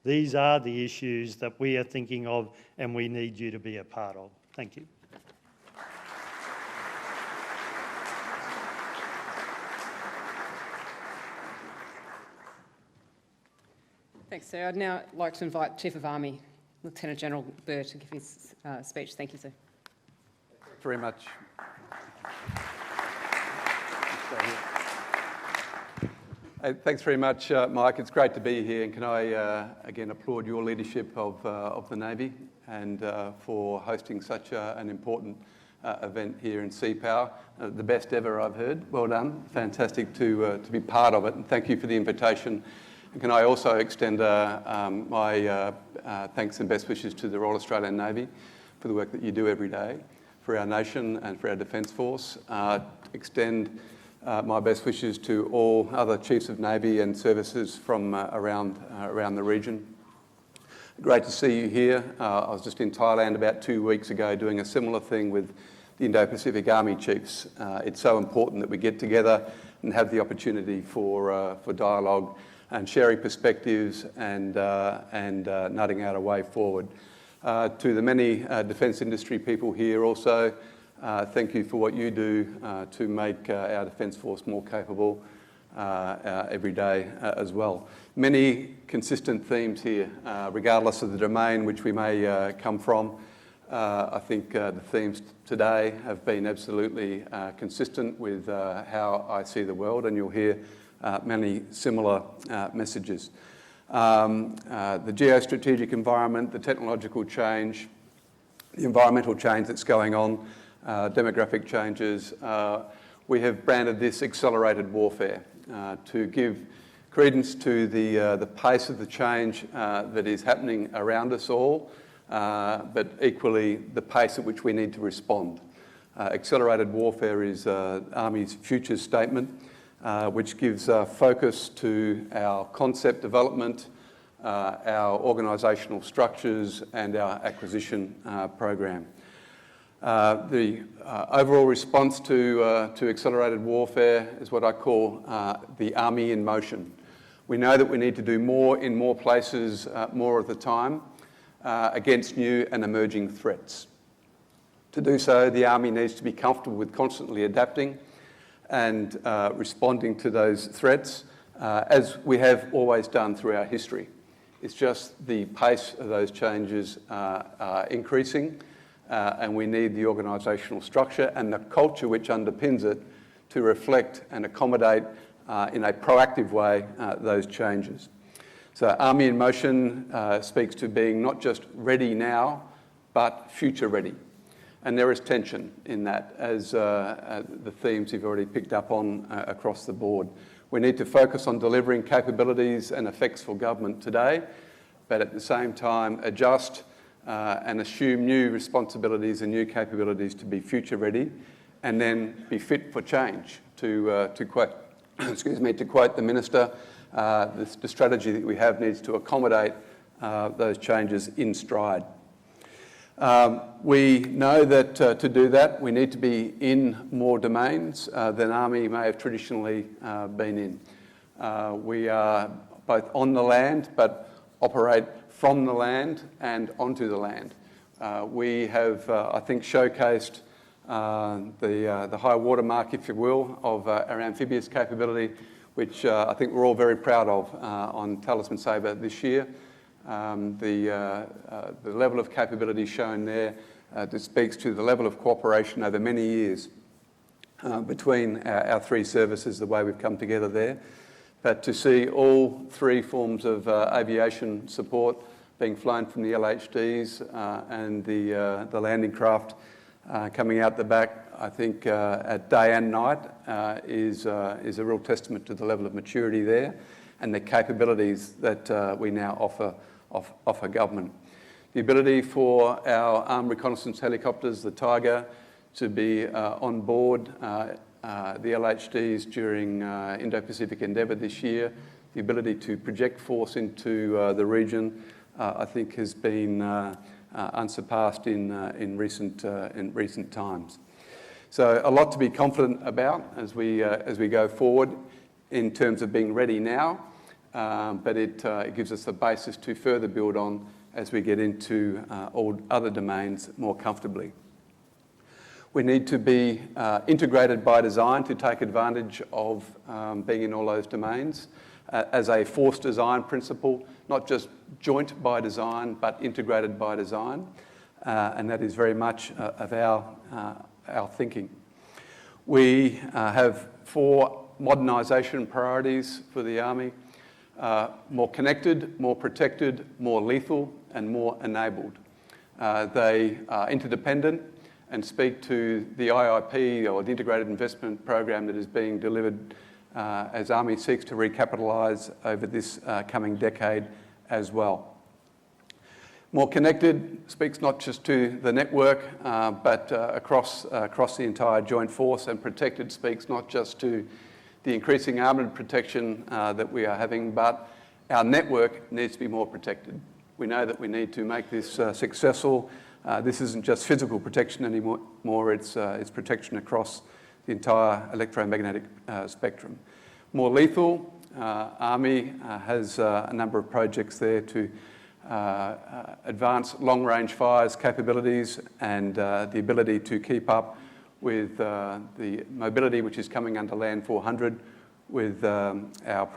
these are the issues that we are thinking of and we need you to be a part of. Thank you. Thanks, sir. I'd now like to invite Chief of Army, Lieutenant General Burr, to give his speech. Thank you, sir. Thanks very much. Thanks very much, Mike. It's great to be here, and can I again applaud your leadership of the Navy and for hosting such an important event here in Sea Power. The best ever, I've heard. Well done. Fantastic to be part of it, and thank you for the invitation. And can I also extend my thanks and best wishes to the Royal Australian Navy for the work that you do every day for our nation and for our Defence Force. Extend my best wishes to all other Chiefs of Navy and services from around the region. Great to see you here. I was just in Thailand about 2 weeks ago doing a similar thing with the Indo-Pacific Army Chiefs. It's so important that we get together and have the opportunity for dialogue and sharing perspectives and nutting out a way forward. To the many defence industry people here also, thank you for what you do to make our Defence Force more capable every day as well. Many consistent themes here, regardless of the domain which we may come from. I think the themes today have been absolutely consistent with how I see the world, and you'll hear many similar messages. The geostrategic environment, the technological change, the environmental change that's going on, demographic changes. We have branded this accelerated warfare to give credence to the pace of the change that is happening around us all, but equally the pace at which we need to respond. Accelerated warfare is Army's future statement, which gives focus to our concept development, our organisational structures and our acquisition program. The overall response to accelerated warfare is what I call the Army in motion. We know that we need to do more in more places more of the time against new and emerging threats. To do so, the Army needs to be comfortable with constantly adapting and responding to those threats, as we have always done through our history. It's just the pace of those changes increasing, and we need the organisational structure and the culture which underpins it to reflect and accommodate in a proactive way those changes. So Army in Motion speaks to being not just ready now, but future ready. And there is tension in that, as the themes you've already picked up on across the board. We need to focus on delivering capabilities and effects for government today, but at the same time adjust and assume new responsibilities and new capabilities to be future ready, and then be fit for change. To quote, to quote the Minister, the strategy that we have needs to accommodate those changes in stride. We know that to do that, we need to be in more domains than Army may have traditionally been in. We are both on the land, but operate from the land and onto the land. We have, I think, showcased the high watermark, if you will, of our amphibious capability, which I think we're all very proud of on Talisman Sabre this year. The level of capability shown there that speaks to the level of cooperation over many years between our three services, the way we've come together there. But to see all three forms of aviation support being flown from the LHDs and the landing craft coming out the back, I think at day and night is a real testament to the level of maturity there and the capabilities that we now offer government. The ability for our armed reconnaissance helicopters, the Tiger, to be on board the LHDs during Indo-Pacific endeavour this year, the ability to project force into the region, I think has been unsurpassed in recent times. So a lot to be confident about as we go forward in terms of being ready now, but it gives us a basis to further build on as we get into all other domains more comfortably. We need to be integrated by design to take advantage of being in all those domains as a force design principle, not just joint by design, but integrated by design. And that is very much of our thinking. We have 4 modernisation priorities for the Army: more connected, more protected, more lethal, and more enabled. They are interdependent and speak to the IIP, or the Integrated Investment Program, that is being delivered as Army seeks to recapitalise over this coming decade as well. More connected speaks not just to the network, but across the entire joint force, and protected speaks not just to the increasing armoured protection that we are having, but our network needs to be more protected. We know that we need to make this successful. This isn't just physical protection anymore, it's protection across the entire electromagnetic spectrum. More lethal, Army has a number of projects there to advance long-range fires capabilities and the ability to keep up with the mobility which is coming under Land 400 with our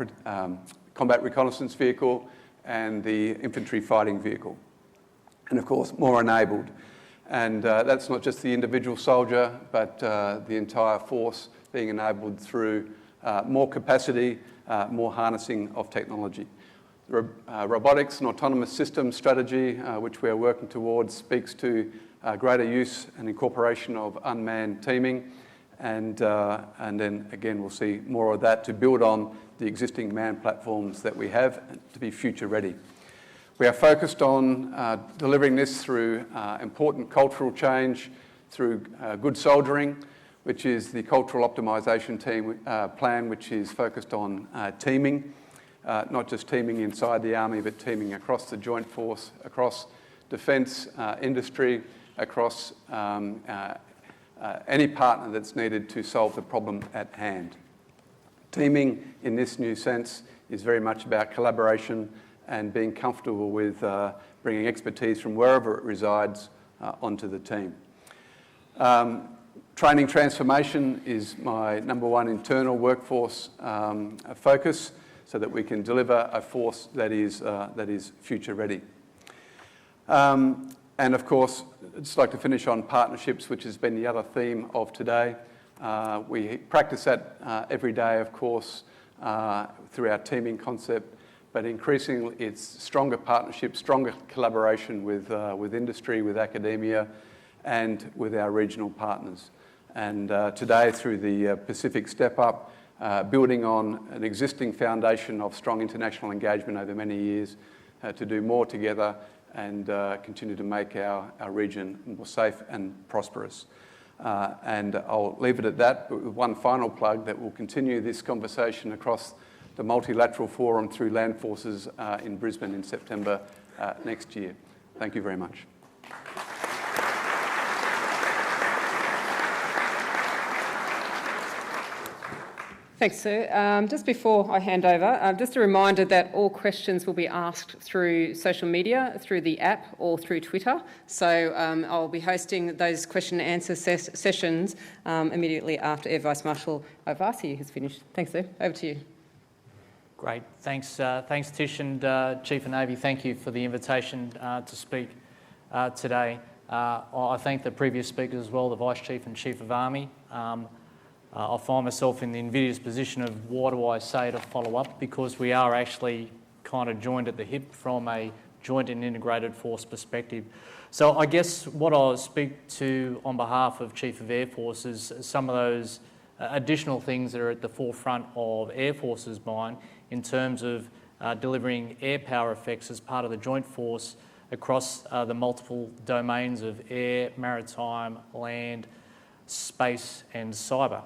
combat reconnaissance vehicle and the infantry fighting vehicle. And of course, more enabled. And that's not just the individual soldier, but the entire force being enabled through more capacity, more harnessing of technology. The robotics and autonomous systems strategy, which we are working towards, speaks to greater use and incorporation of unmanned teaming. And then again, we'll see more of that to build on the existing manned platforms that we have to be future ready. We are focused on delivering this through important cultural change, through good soldiering, which is the cultural optimisation plan, which is focused on teaming, not just teaming inside the Army, but teaming across the joint force, across defence, industry, across any partner that's needed to solve the problem at hand. Teaming in this new sense is very much about collaboration and being comfortable with bringing expertise from wherever it resides onto the team. Training transformation is my number one internal workforce focus, so that we can deliver a force that is future ready. And of course, I'd just like to finish on partnerships, which has been the other theme of today. We practice that every day, of course, through our teaming concept, but increasingly it's stronger partnerships, stronger collaboration with industry, with academia, and with our regional partners. And today, through the Pacific Step Up, building on an existing foundation of strong international engagement over many years, to do more together and continue to make our region more safe and prosperous. And I'll leave it at that, but with one final plug that will continue this conversation across the multilateral forum through Land Forces in Brisbane in September next year. Thank you very much. Thanks, sir. Just before I hand over, just a reminder that all questions will be asked through social media, through the app or through Twitter. So I'll be hosting those question and answer sessions immediately after Air Vice Marshal Ovasi has finished. Thanks, sir. Over to you. Great. Thanks, Tish, and Chief of Navy, thank you for the invitation to speak today. I thank the previous speakers as well, the Vice Chief and Chief of Army. I find myself in the invidious position of what do I say to follow up, because we are actually kind of joined at the hip from a joint and integrated force perspective. So I guess what I'll speak to on behalf of Chief of Air Force is some of those additional things that are at the forefront of Air Force's mind in terms of delivering air power effects as part of the joint force across the multiple domains of air, maritime, land, space and cyber.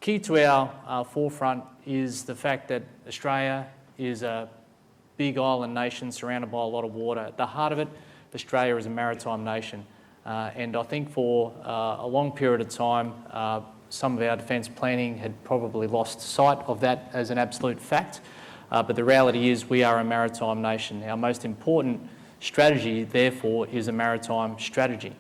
Key to our forefront is the fact that Australia is a big island nation surrounded by a lot of water. At the heart of it, Australia is a maritime nation. And I think for a long period of time, some of our defence planning had probably lost sight of that as an absolute fact. But the reality is we are a maritime nation. Our most important strategy, therefore, is a maritime strategy.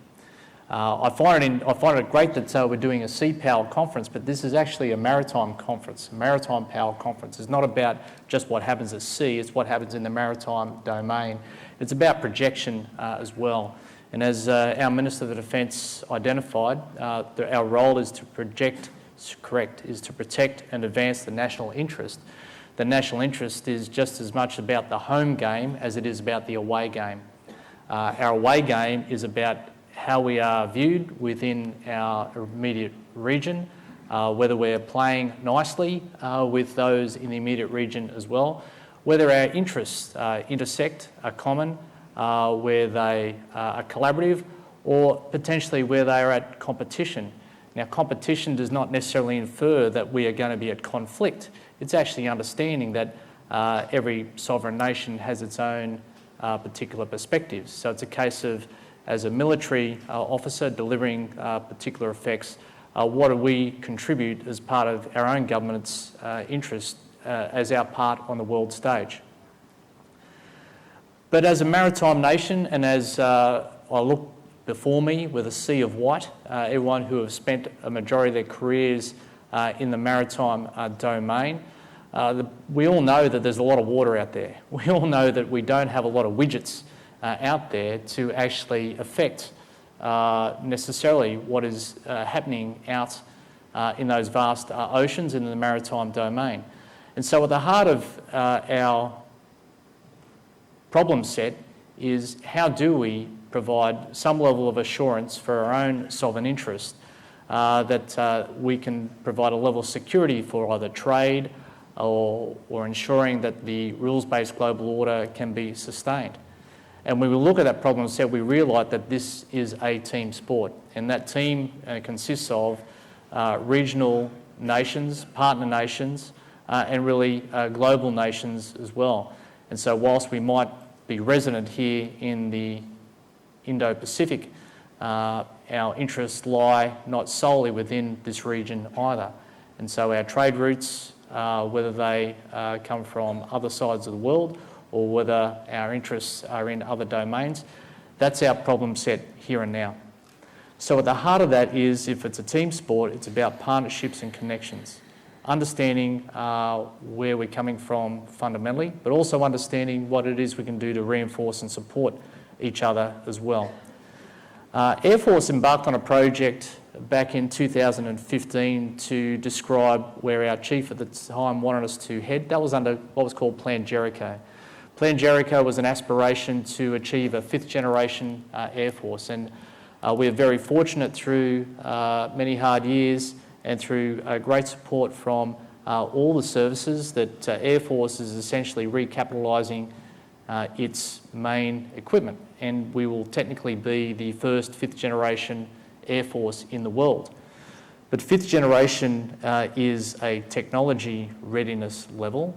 I find it great that we're doing a sea power conference, but this is actually a maritime conference. A maritime power conference is not about just what happens at sea, it's what happens in the maritime domain. It's about projection as well. And as our Minister of Defence identified, our role is to protect and advance the national interest. The national interest is just as much about the home game as it is about the away game. Our away game is about how we are viewed within our immediate region, whether we're playing nicely with those in the immediate region as well, whether our interests intersect, are common, where they are collaborative, or potentially where they are at competition. Now, competition does not necessarily infer that we are going to be at conflict. It's actually understanding that every sovereign nation has its own particular perspectives. So it's a case of, as a military officer delivering particular effects, what do we contribute as part of our own government's interest as our part on the world stage. But as a maritime nation, and as I look before me with a sea of white, everyone who have spent a majority of their careers in the maritime domain, we all know that there's a lot of water out there. We all know that we don't have a lot of widgets out there to actually affect necessarily what is happening out in those vast oceans in the maritime domain. And so at the heart of our problem set is how do we provide some level of assurance for our own sovereign interest that we can provide a level of security for either trade or ensuring that the rules-based global order can be sustained. And when we look at that problem set, we realise that this is a team sport, and that team consists of regional nations, partner nations, and really global nations as well. And so whilst we might be resident here in the Indo-Pacific, our interests lie not solely within this region either. And so our trade routes, whether they come from other sides of the world or whether our interests are in other domains, that's our problem set here and now. So at the heart of that is, if it's a team sport, it's about partnerships and connections. Understanding where we're coming from fundamentally, but also understanding what it is we can do to reinforce and support each other as well. Air Force embarked on a project back in 2015 to describe where our chief at the time wanted us to head. That was under what was called Plan Jericho. Plan Jericho was an aspiration to achieve a fifth generation Air Force, and we're very fortunate through many hard years and through great support from all the services that Air Force is essentially recapitalising its main equipment, and we will technically be the first fifth generation Air Force in the world. But fifth generation is a technology readiness level.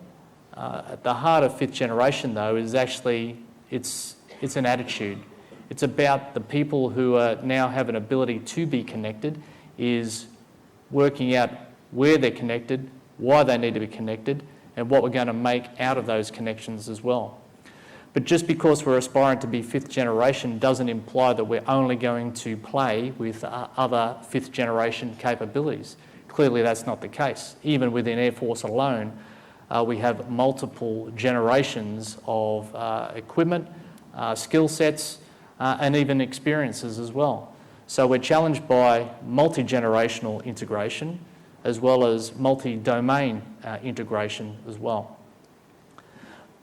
At the heart of fifth generation, though, is actually it's an attitude. It's about the people who now have an ability to be connected, is working out where they're connected, why they need to be connected, and what we're going to make out of those connections as well. But just because we're aspiring to be fifth generation doesn't imply that we're only going to play with other fifth generation capabilities. Clearly that's not the case. Even within Air Force alone, we have multiple generations of equipment, skill sets, and even experiences as well. So we're challenged by multi-generational integration as well as multi-domain integration as well.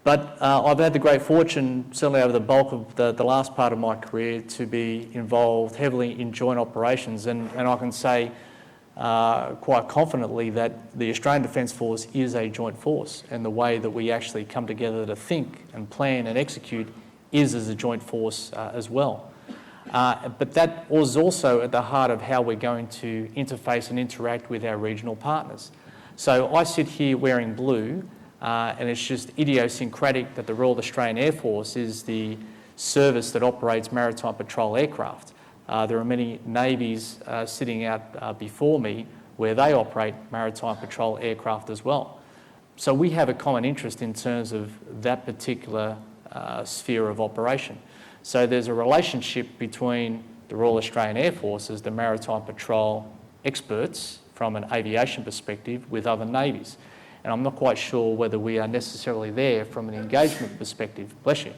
But I've had the great fortune, certainly over the bulk of the last part of my career, to be involved heavily in joint operations, and I can say quite confidently that the Australian Defence Force is a joint force, and the way that we actually come together to think and plan and execute is as a joint force as well. But that was also at the heart of how we're going to interface and interact with our regional partners. So I sit here wearing blue, and it's just idiosyncratic that the Royal Australian Air Force is the service that operates maritime patrol aircraft. There are many navies sitting out before me where they operate maritime patrol aircraft as well. So we have a common interest in terms of that particular sphere of operation. So there's a relationship between the Royal Australian Air Force as the maritime patrol experts from an aviation perspective with other navies. And I'm not quite sure whether we are necessarily there from an engagement perspective. Bless you.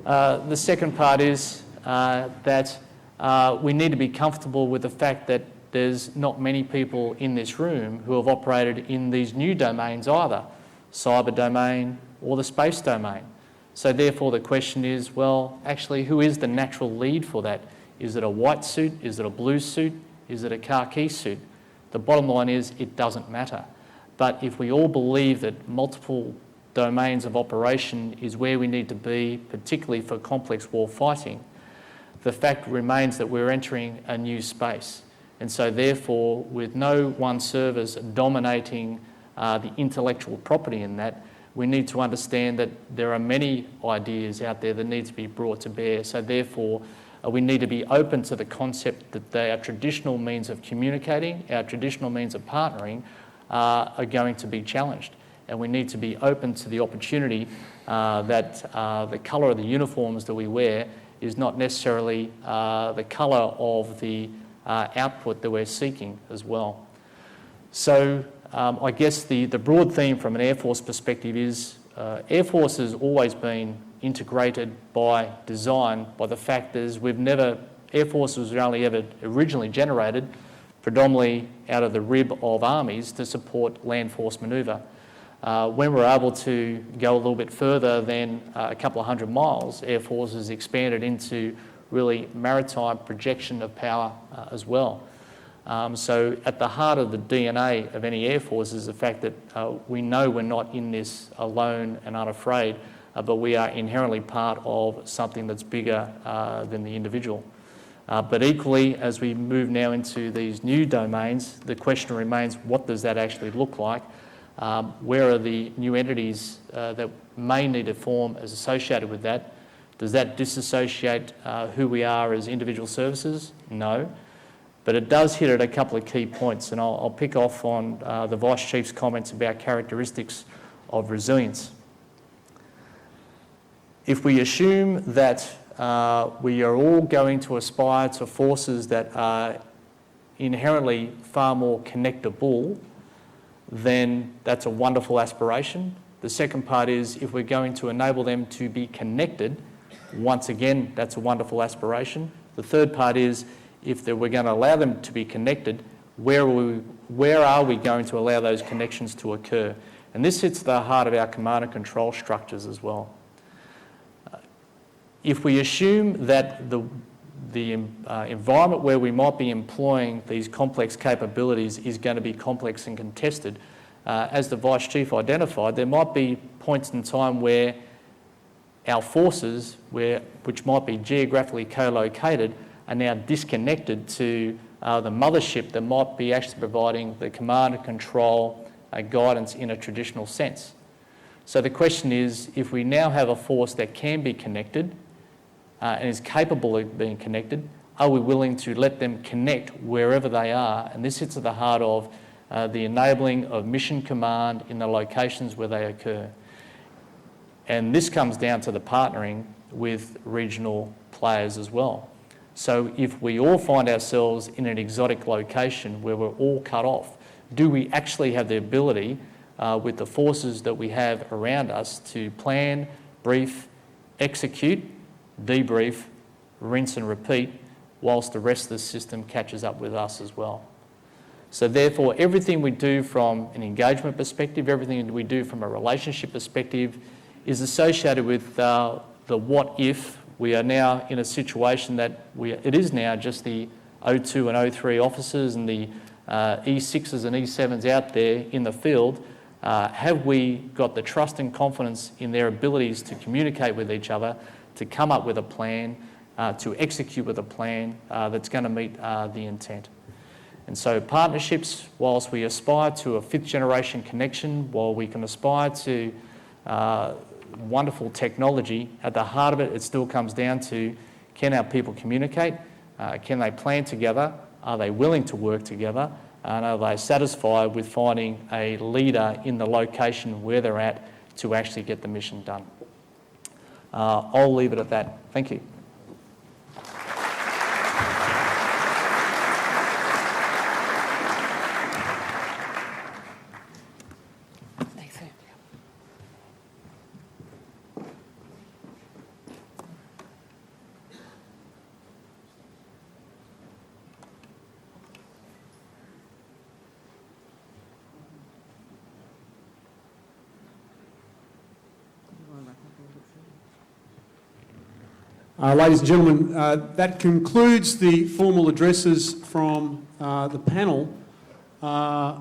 The second part is that we need to be comfortable with the fact that there's not many people in this room who have operated in these new domains either, cyber domain or the space domain. So therefore the question is, well, actually, who is the natural lead for that? Is it a white suit? Is it a blue suit? Is it a khaki suit? The bottom line is it doesn't matter. But if we all believe that multiple domains of operation is where we need to be, particularly for complex war fighting, the fact remains that we're entering a new space. And so therefore, with no one service dominating the intellectual property in that, we need to understand that there are many ideas out there that need to be brought to bear. So therefore, we need to be open to the concept that our traditional means of communicating, our traditional means of partnering are going to be challenged. And we need to be open to the opportunity that the colour of the uniforms that we wear is not necessarily the colour of the output that we're seeking as well. So I guess the broad theme from an Air Force perspective is Air Force has always been integrated by design by the fact that Air Force was only ever originally generated predominantly out of the rib of armies to support land force manoeuvre. When we're able to go a little bit further than a couple of 100 miles, Air Force has expanded into really maritime projection of power as well. So at the heart of the DNA of any Air Force is the fact that we know we're not in this alone and unafraid, but we are inherently part of something that's bigger than the individual. But equally, as we move now into these new domains, the question remains, what does that actually look like? Where are the new entities that may need to form as associated with that? Does that disassociate who we are as individual services? No. But it does hit at a couple of key points, and I'll pick off on the Vice Chief's comments about characteristics of resilience. If we assume that we are all going to aspire to forces that are inherently far more connectable, then that's a wonderful aspiration. The second part is if we're going to enable them to be connected, once again, that's a wonderful aspiration. The third part is if we're going to allow them to be connected, where are we going to allow those connections to occur? And this hits the heart of our command and control structures as well. If we assume that the environment where we might be employing these complex capabilities is going to be complex and contested, as the Vice Chief identified, there might be points in time where our forces, which might be geographically co-located, are now disconnected to the mothership that might be actually providing the command and control guidance in a traditional sense. So the question is, if we now have a force that can be connected and is capable of being connected, are we willing to let them connect wherever they are? And this hits at the heart of the enabling of mission command in the locations where they occur. And this comes down to the partnering with regional players as well. So if we all find ourselves in an exotic location where we're all cut off, do we actually have the ability with the forces that we have around us to plan, brief, execute, debrief, rinse and repeat, whilst the rest of the system catches up with us as well? So therefore, everything we do from an engagement perspective, everything we do from a relationship perspective is associated with the what if. We are now in a situation that it is now just the O2 and O3 officers and the E6s and E7s out there in the field. Have we got the trust and confidence in their abilities to communicate with each other, to come up with a plan, to execute with a plan that's going to meet the intent? And so partnerships, whilst we aspire to a fifth generation connection, while we can aspire to wonderful technology, at the heart of it, it still comes down to, can our people communicate? Can they plan together? Are they willing to work together? And are they satisfied with finding a leader in the location where they're at to actually get the mission done? I'll leave it at that. Thank you. Thanks, Sam. Ladies and gentlemen, that concludes the formal addresses from the panel. I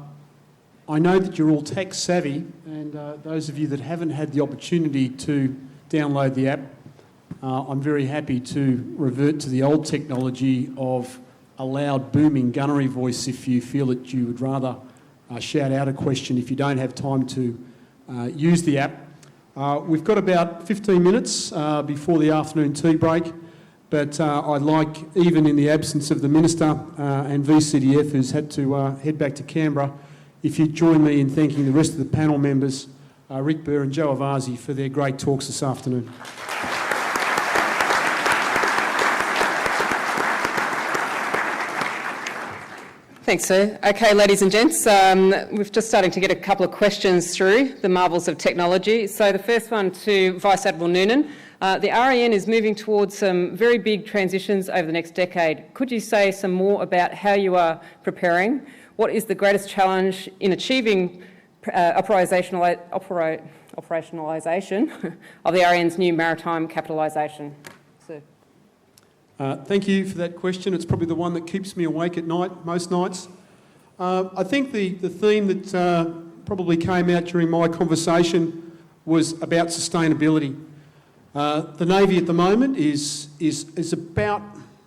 know that you're all tech savvy, and those of you that haven't had the opportunity to download the app, I'm very happy to revert to the old technology of a loud booming gunnery voice if you feel that you would rather shout out a question if you don't have time to use the app. We've got about 15 minutes before the afternoon tea break, but I'd like, even in the absence of the Minister and VCDF who's had to head back to Canberra, if you'd join me in thanking the rest of the panel members, Rick Burr and Joe Avasi, for their great talks this afternoon. Thanks, sir. Okay, ladies and gents, we're just starting to get a couple of questions through, the marvels of technology. So the first one to Vice Admiral Noonan. The RAN is moving towards some very big transitions over the next decade. Could you say some more about how you are preparing? What is the greatest challenge in achieving operationalisation of the RAN's new maritime capitalisation? Sir. Thank you for that question. It's probably the one that keeps me awake at night, most nights. I think the theme that probably came out during my conversation was about sustainability. The Navy at the moment is about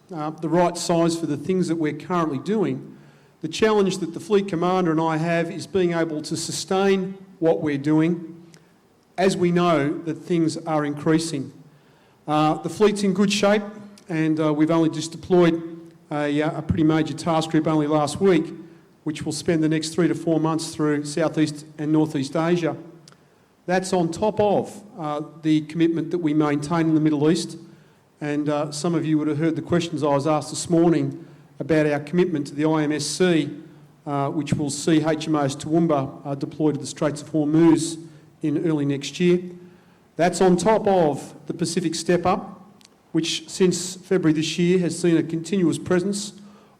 the right size for the things that we're currently doing. The challenge that the Fleet Commander and I have is being able to sustain what we're doing as we know that things are increasing. The fleet's in good shape, and we've only just deployed a pretty major task group only last week, which will spend the next 3 to 4 months through Southeast and Northeast Asia. That's on top of the commitment that we maintain in the Middle East, and some of you would have heard the questions I was asked this morning about our commitment to the IMSC, which will see HMAS Toowoomba deployed to the Straits of Hormuz in early next year. That's on top of the Pacific Step Up, which since February this year has seen a continuous presence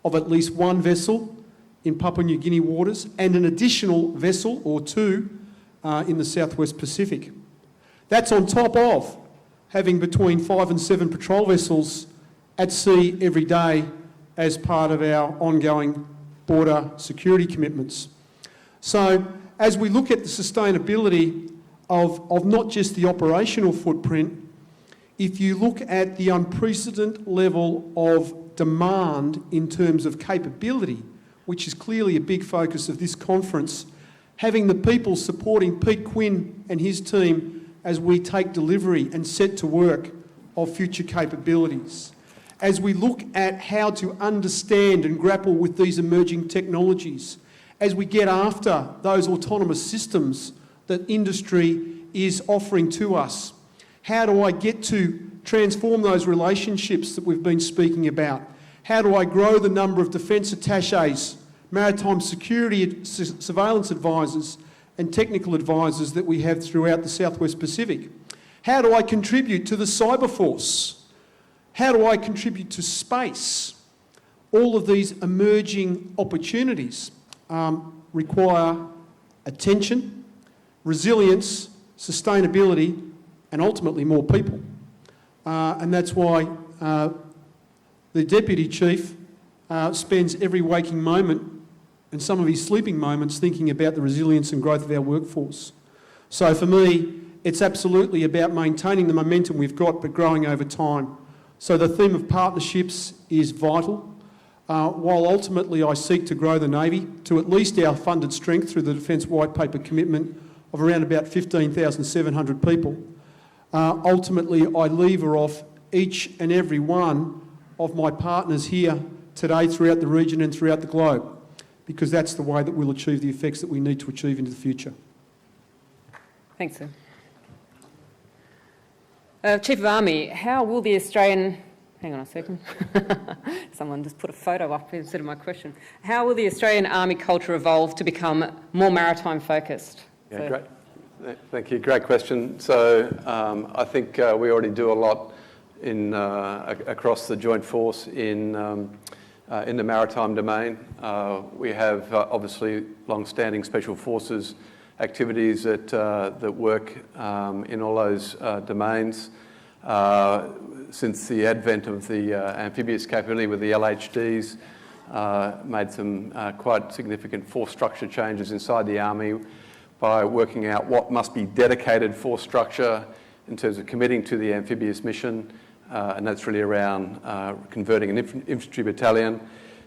of at least one vessel in Papua New Guinea waters and an additional vessel or two in the Southwest Pacific. That's on top of having between 5 and 7 patrol vessels at sea every day as part of our ongoing border security commitments. So as we look at the sustainability of not just the operational footprint, if you look at the unprecedented level of demand in terms of capability, which is clearly a big focus of this conference, having the people supporting Pete Quinn and his team as we take delivery and set to work of future capabilities, as we look at how to understand and grapple with these emerging technologies, as we get after those autonomous systems that industry is offering to us. How do I get to transform those relationships that we've been speaking about? How do I grow the number of defence attachés, maritime security surveillance advisors and technical advisors that we have throughout the Southwest Pacific? How do I contribute to the cyber force? How do I contribute to space? All of these emerging opportunities require attention, resilience, sustainability, and ultimately more people. And that's why the Deputy Chief spends every waking moment and some of his sleeping moments thinking about the resilience and growth of our workforce. So for me, it's absolutely about maintaining the momentum we've got but growing over time. So the theme of partnerships is vital. While ultimately I seek to grow the Navy to at least our funded strength through the Defence White Paper commitment of around about 15,700 people, ultimately I lever off each and every one of my partners here today throughout the region and throughout the globe, because that's the way that we'll achieve the effects that we need to achieve into the future. Thanks, sir. Chief of Army, how will the Australian... Hang on a second. Someone just put a photo up instead of my question. How will the Australian Army culture evolve to become more maritime focused? Yeah, great. Thank you. Great question. So I think we already do a lot in across the Joint Force in the maritime domain. We have obviously long-standing Special Forces activities that work in all those domains. Since the advent of the amphibious capability with the LHDs, made some quite significant force structure changes inside the Army by working out what must be dedicated force structure in terms of committing to the amphibious mission, and that's really around converting an infantry battalion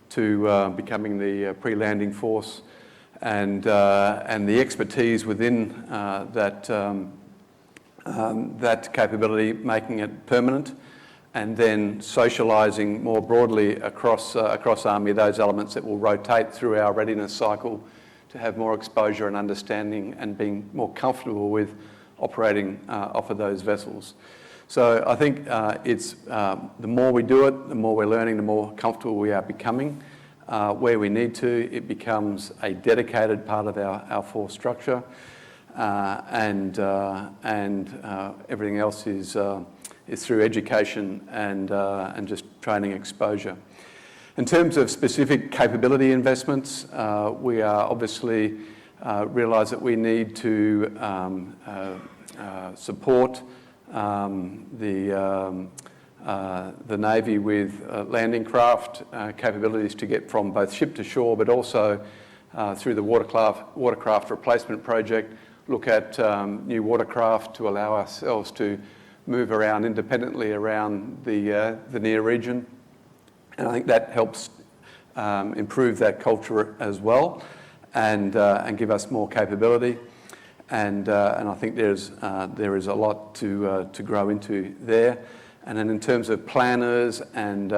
to becoming the pre-landing force, and the expertise within that capability, making it permanent, and then socialising more broadly across Army those elements that will rotate through our readiness cycle to have more exposure and understanding and being more comfortable with operating off of those vessels. So I think it's the more we do it, the more we're learning, the more comfortable we are becoming. Where we need to, it becomes a dedicated part of our force structure, and everything else is through education and just training exposure. In terms of specific capability investments, we are obviously realise that we need to support the Navy with landing craft capabilities to get from both ship to shore, but also through the watercraft replacement project, look at new watercraft to allow ourselves to move around independently around the near region. And I think that helps improve that culture as well, and give us more capability. And I think there is a lot to grow into there. And then in terms of planners and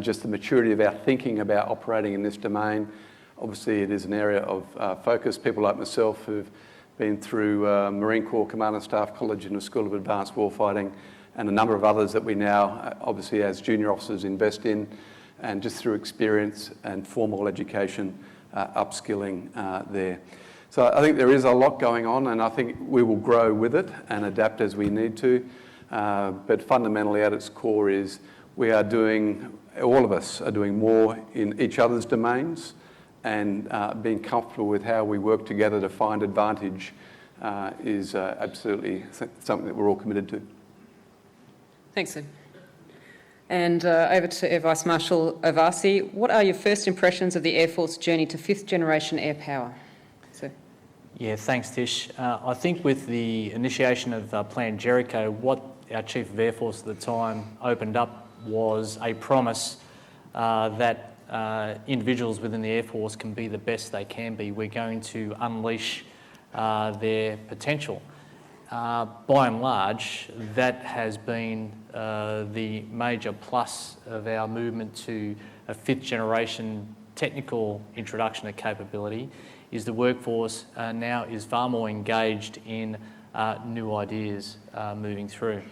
just the maturity of our thinking about operating in this domain, obviously it is an area of focus. People like myself who've been through Marine Corps Command and Staff College and the School of Advanced Warfighting, and a number of others that we now, obviously as junior officers, invest in, and just through experience and formal education, upskilling there. So I think there is a lot going on, and I think we will grow with it and adapt as we need to. But fundamentally at its core is we are doing, all of us are doing more in each other's domains, and being comfortable with how we work together to find advantage is absolutely something that we're all committed to. Thanks, Ed. And over to Air Vice Marshal Ovasi. What are your first impressions of the Air Force journey to fifth generation air power? Sir. Yeah, thanks, Tish. I think with the initiation of Plan Jericho, what our Chief of Air Force at the time opened up was a promise that individuals within the Air Force can be the best they can be. We're going to unleash their potential. By and large, that has been the major plus of our movement to a fifth generation technical introduction of capability, is the workforce now is far more engaged in new ideas moving through.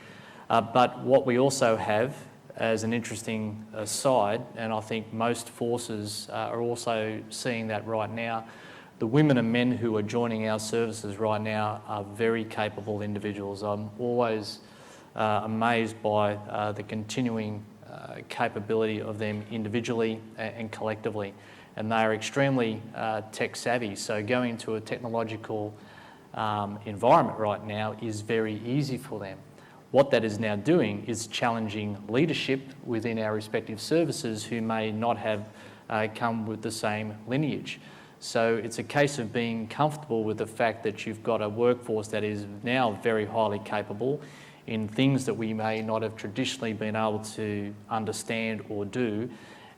But what we also have as an interesting side, and I think most forces are also seeing that right now, the women and men who are joining our services right now are very capable individuals. I'm always amazed by the continuing capability of them individually and collectively, and they are extremely tech savvy. So going to a technological environment right now is very easy for them. What that is now doing is challenging leadership within our respective services who may not have come with the same lineage. So it's a case of being comfortable with the fact that you've got a workforce that is now very highly capable in things that we may not have traditionally been able to understand or do,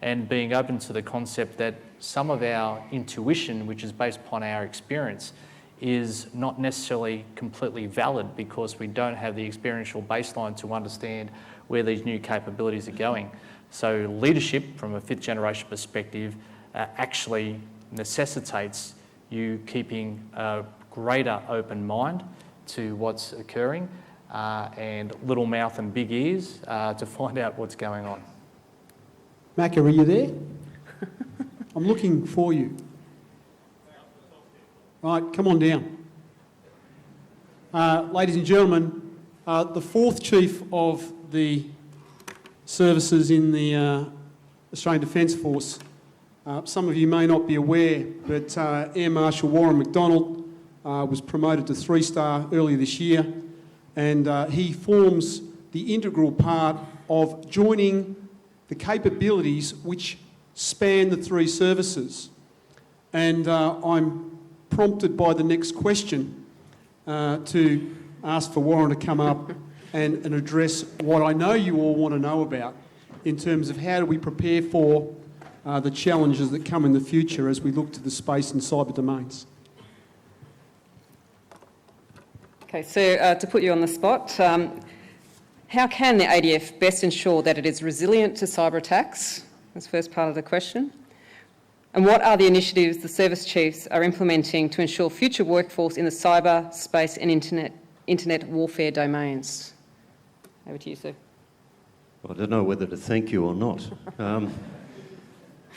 and being open to the concept that some of our intuition, which is based upon our experience, is not necessarily completely valid because we don't have the experiential baseline to understand where these new capabilities are going. So leadership from a fifth generation perspective actually necessitates you keeping a greater open mind to what's occurring and little mouth and big ears to find out what's going on. Macca, are you there? I'm looking for you. Right, come on down. Ladies and gentlemen, the fourth chief of the services in the Australian Defence Force, some of you may not be aware, but Air Marshal Warren McDonald was promoted to 3-star earlier this year, and he forms the integral part of joining the capabilities which span the three services. And I'm prompted by the next question to ask for Warren to come up and address what I know you all want to know about in terms of how do we prepare for the challenges that come in the future as we look to the space and cyber domains. Okay, so to put you on the spot, how can the ADF best ensure that it is resilient to cyber attacks? That's the first part of the question. And what are the initiatives the service chiefs are implementing to ensure future workforce in the cyber, space and internet warfare domains? Over to you, sir. I don't know whether to thank you or not.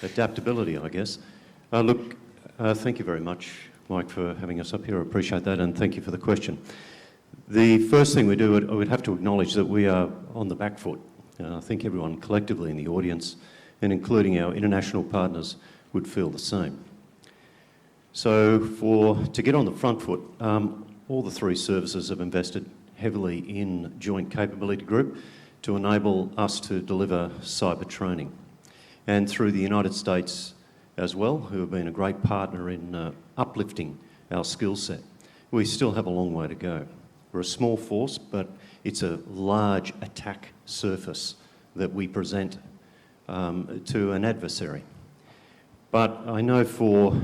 Adaptability, I guess. Look, thank you very much, Mike, for having us up here. I appreciate that, and thank you for the question. The first thing we do, I would have to acknowledge that we are on the back foot. I think everyone collectively in the audience, and including our international partners, would feel the same. So to get on the front foot, all the three services have invested heavily in Joint Capability Group to enable us to deliver cyber training. And through the United States as well, who have been a great partner in uplifting our skill set. We still have a long way to go. We're a small force, but it's a large attack surface that we present to an adversary. But I know for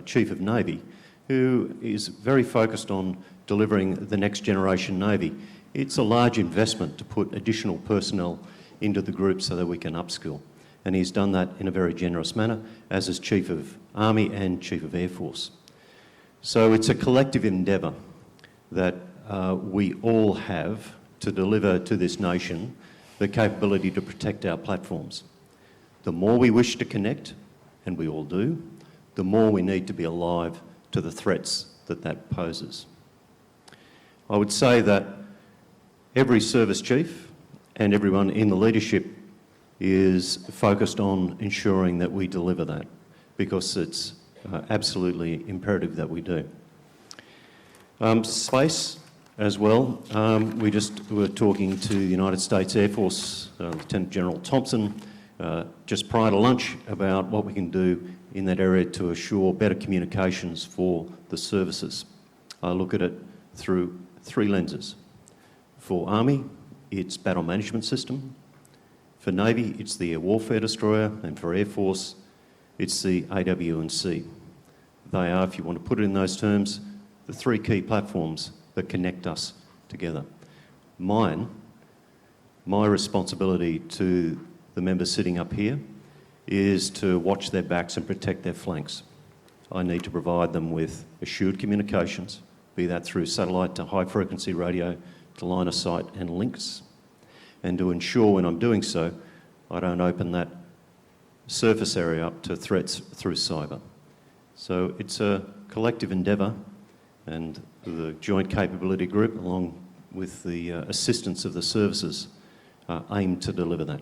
Chief of Navy, who is very focused on delivering the next generation Navy, it's a large investment to put additional personnel into the group so that we can upskill. And he's done that in a very generous manner, as is Chief of Army and Chief of Air Force. So it's a collective endeavour that we all have to deliver to this nation the capability to protect our platforms. The more we wish to connect, and we all do, the more we need to be alive to the threats that poses. I would say that every service chief and everyone in the leadership is focused on ensuring that we deliver that, because it's absolutely imperative that we do. Space as well. We just were talking to the United States Air Force, Lieutenant General Thompson, just prior to lunch about what we can do in that area to assure better communications for the services. I look at it through three lenses. For Army, it's battle management system. For Navy, it's the air warfare destroyer, and for Air Force, it's the AW&C. They are, if you want to put it in those terms, the three key platforms that connect us together. My responsibility to the members sitting up here is to watch their backs and protect their flanks. I need to provide them with assured communications, be that through satellite to high frequency radio to line of sight and links, and to ensure when I'm doing so, I don't open that surface area up to threats through cyber. So it's a collective endeavour, and the Joint Capability Group, along with the assistance of the services, aim to deliver that.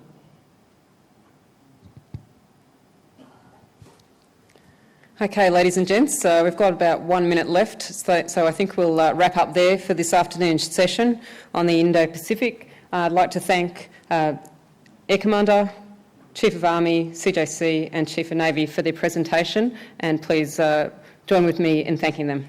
Okay, ladies and gents, we've got about 1 minute left, so I think we'll wrap up there for this afternoon's session on the Indo-Pacific. I'd like to thank Air Commander, Chief of Army, CJC and Chief of Navy for their presentation, and please join with me in thanking them.